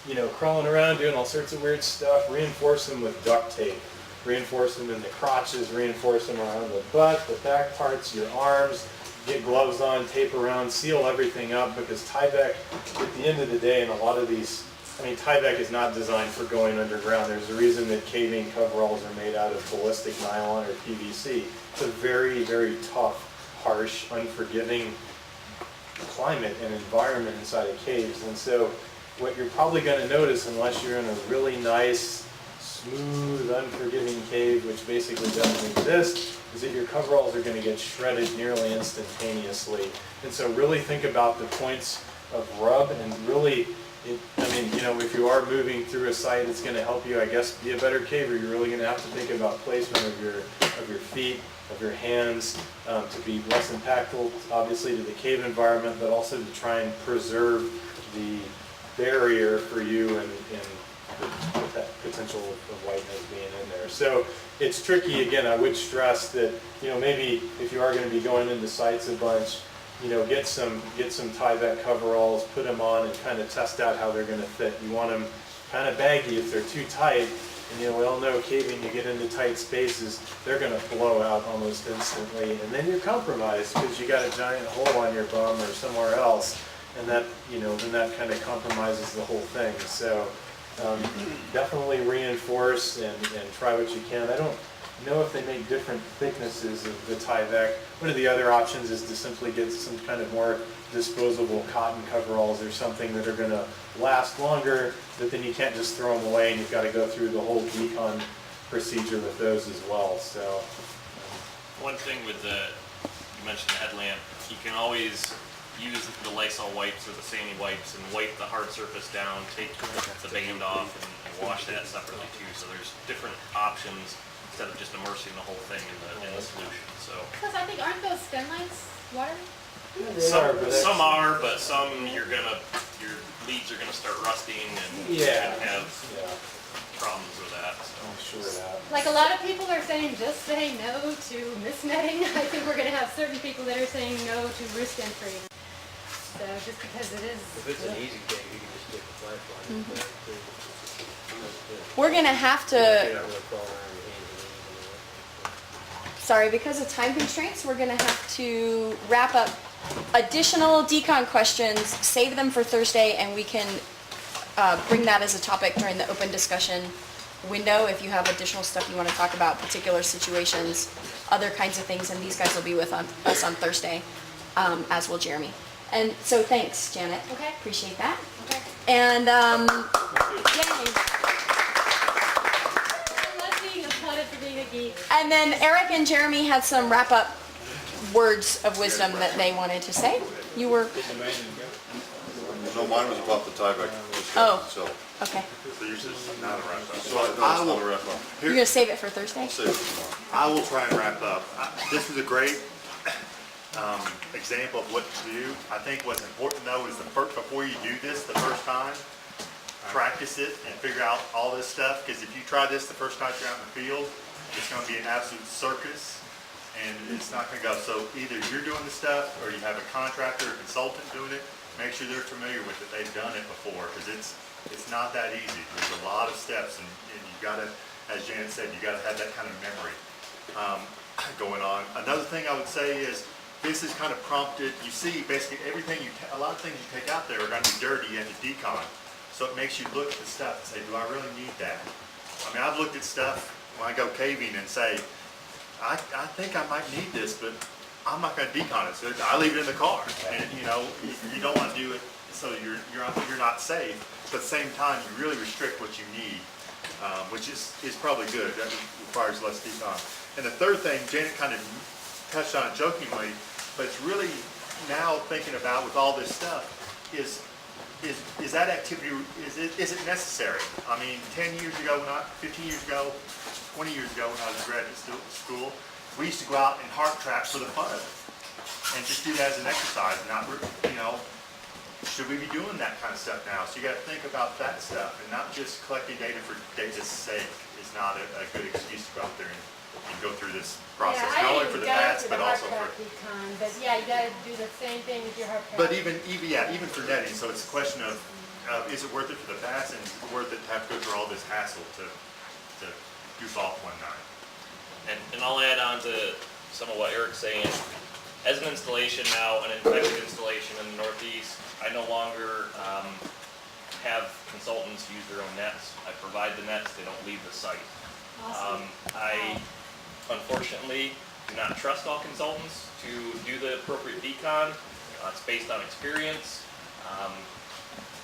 you know, crawling around doing all sorts of weird stuff. Reinforce them with duct tape. Reinforce them in the crotches, reinforce them around the butt, the back parts, your arms. Get gloves on, tape around, seal everything up, because Tyvek, at the end of the day, in a lot of these, I mean, Tyvek is not designed for going underground. There's a reason that caving coveralls are made out of ballistic nylon or PVC. It's a very, very tough, harsh, unforgiving climate and environment inside of caves. And so what you're probably going to notice, unless you're in a really nice, smooth, unforgiving cave, which basically doesn't exist, is that your coveralls are going to get shredded nearly instantaneously. And so really think about the points of rub, and really, I mean, you know, if you are moving through a site, it's going to help you, I guess, be a better caver. You're really going to have to think about placement of your feet, of your hands, to be less impactful, obviously, to the cave environment, but also to try and preserve the barrier for you and the potential of whiteness being in there. So it's tricky. Again, I would stress that, you know, maybe if you are going to be going into sites a bunch, you know, get some Tyvek coveralls, put them on, and kind of test out how they're going to fit. You want them kind of baggy. If they're too tight, and you know, we all know caving, you get into tight spaces, they're going to blow out almost instantly, and then you're compromised because you got a giant hole on your bum or somewhere else, and that, you know, then that kind of compromises the whole thing. So definitely reinforce and try what you can. I don't know if they make different thicknesses of the Tyvek. One of the other options is to simply get some kind of more disposable cotton coveralls or something that are going to last longer, but then you can't just throw them away, and you've got to go through the whole decon procedure with those as well. So one thing with you mentioned the headlamp, you can always use the Lysol wipes or the Sandy wipes and wipe the hard surface down, take the band off, and wash that separately too. So there's different options instead of just immersing the whole thing in the solution. So Because I think, aren't those stem lights water? some are, but some your leads are gonna start rusting, and you can have problems with that. So. I'm sure that. Like a lot of people are saying just say no to misnetting. I think we're going to have certain people that are saying no to roost entry. So just because it is. If it's an easy cave, you can just stick a flashlight in there too. We're going to have You're to, not really crawling around your hands and knees and sorry, because of time constraints, we're going to have to wrap up additional decon questions, save them for Thursday, and we can bring that as a topic during the open discussion window if you have additional stuff you want to talk about, particular situations, other kinds of things, and these guys will be with us on Thursday, as will Jeremy. And so thanks, Janet. Okay. Appreciate that. Okay. And yay. I love being applauded for being a geek. And then Eric and Jeremy had some wrap-up words of wisdom that they wanted to say. You were, No, mine was about the Tyvek Oh. discussion, so. okay. So yours is not a wrap up. So I know it's not a wrap up. You're gonna save it for Thursday? I'll save it tomorrow. I will try and wrap up. This was a great example of what to do. I think what's important though is before you do this the first time, practice it and figure out all this stuff. Because if you try this the first time you're out in the field, it's going to be an absolute circus and it's not going to go. So either you're doing the stuff or you have a contractor or consultant doing it. Make sure they're familiar with it. They've done it before because it's not that easy. There's a lot of steps and you got to, as Janet said, you got to have that kind of memory going on. Another thing I would say is this is kind of prompted, you see basically everything a lot of things you take out there are going to be dirty at the decon. So it makes you look at the stuff and say, do I really need that? I mean, I've looked at stuff when I go caving and say, I think I might need this, but I'm not going to decon it. So I leave it in the car. And you know, you don't want to do it so you're not safe. But at the same time, you really restrict what you need, which is probably good. That requires less decon. And the third thing, Janet kind of touched on it jokingly, but it's really now thinking about with all this stuff is that activity, is it necessary? I mean, 10 years ago, 15 years ago, 20 years ago when I was in graduate school, we used to go out and heart trap for the fun of it and just do that as an exercise, not, you know, should we be doing that kind of stuff now? So you got to think about that stuff and not just collecting data for data's sake is not a good excuse to go out there and go through this process, Yeah, not only for the bats, but also for. But yeah, you gotta do the same thing with your heart crab. But even for netting, so it's a question of is it worth it for the bats and is it worth it to have to go through all this hassle to goof off one night? And I'll add on to some of what Eric's saying. As an installation now, an infected installation in the Northeast, I no longer have consultants use their own nets. I provide the nets, they don't leave the site. Awesome. I unfortunately do not trust all consultants to do the appropriate decon. It's based on experience.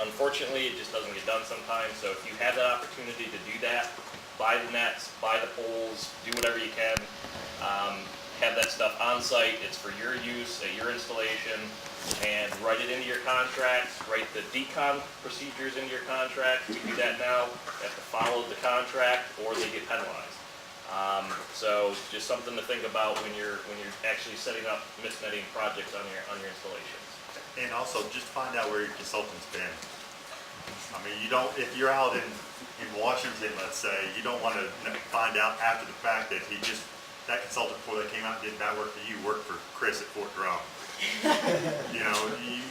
Unfortunately, it just doesn't get done sometimes. So if you have that opportunity to do that, buy the nets, buy the poles, do whatever you can. Have that stuff on site. It's for your use at your installation, and write it into your contracts. Write the decon procedures into your contract. We do that now. You have to follow the contract, or they get penalized. So just something to think about when you're actually setting up mist netting projects on your installations. And also just find out where your consultant's been. I mean, you don't, if you're out in Washington, let's say, you don't want to find out after the fact that that consultant before they came out and did that work for you, worked for Chris at Fort Drum. You know,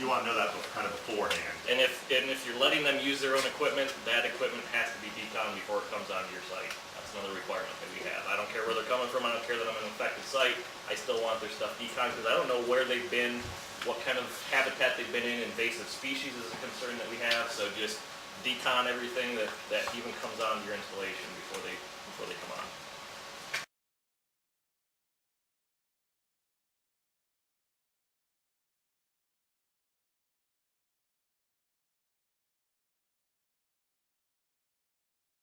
you want to know that kind of beforehand. And if you're letting them use their own equipment, that equipment has to be deconned before it comes onto your site. That's another requirement that we have. I don't care where they're coming from. I don't care that I'm an infected site. I still want their stuff deconned because I don't know where they've been, what kind of habitat they've been in. Invasive species is a concern that we have. So just decon everything that even comes onto your installation before they come on.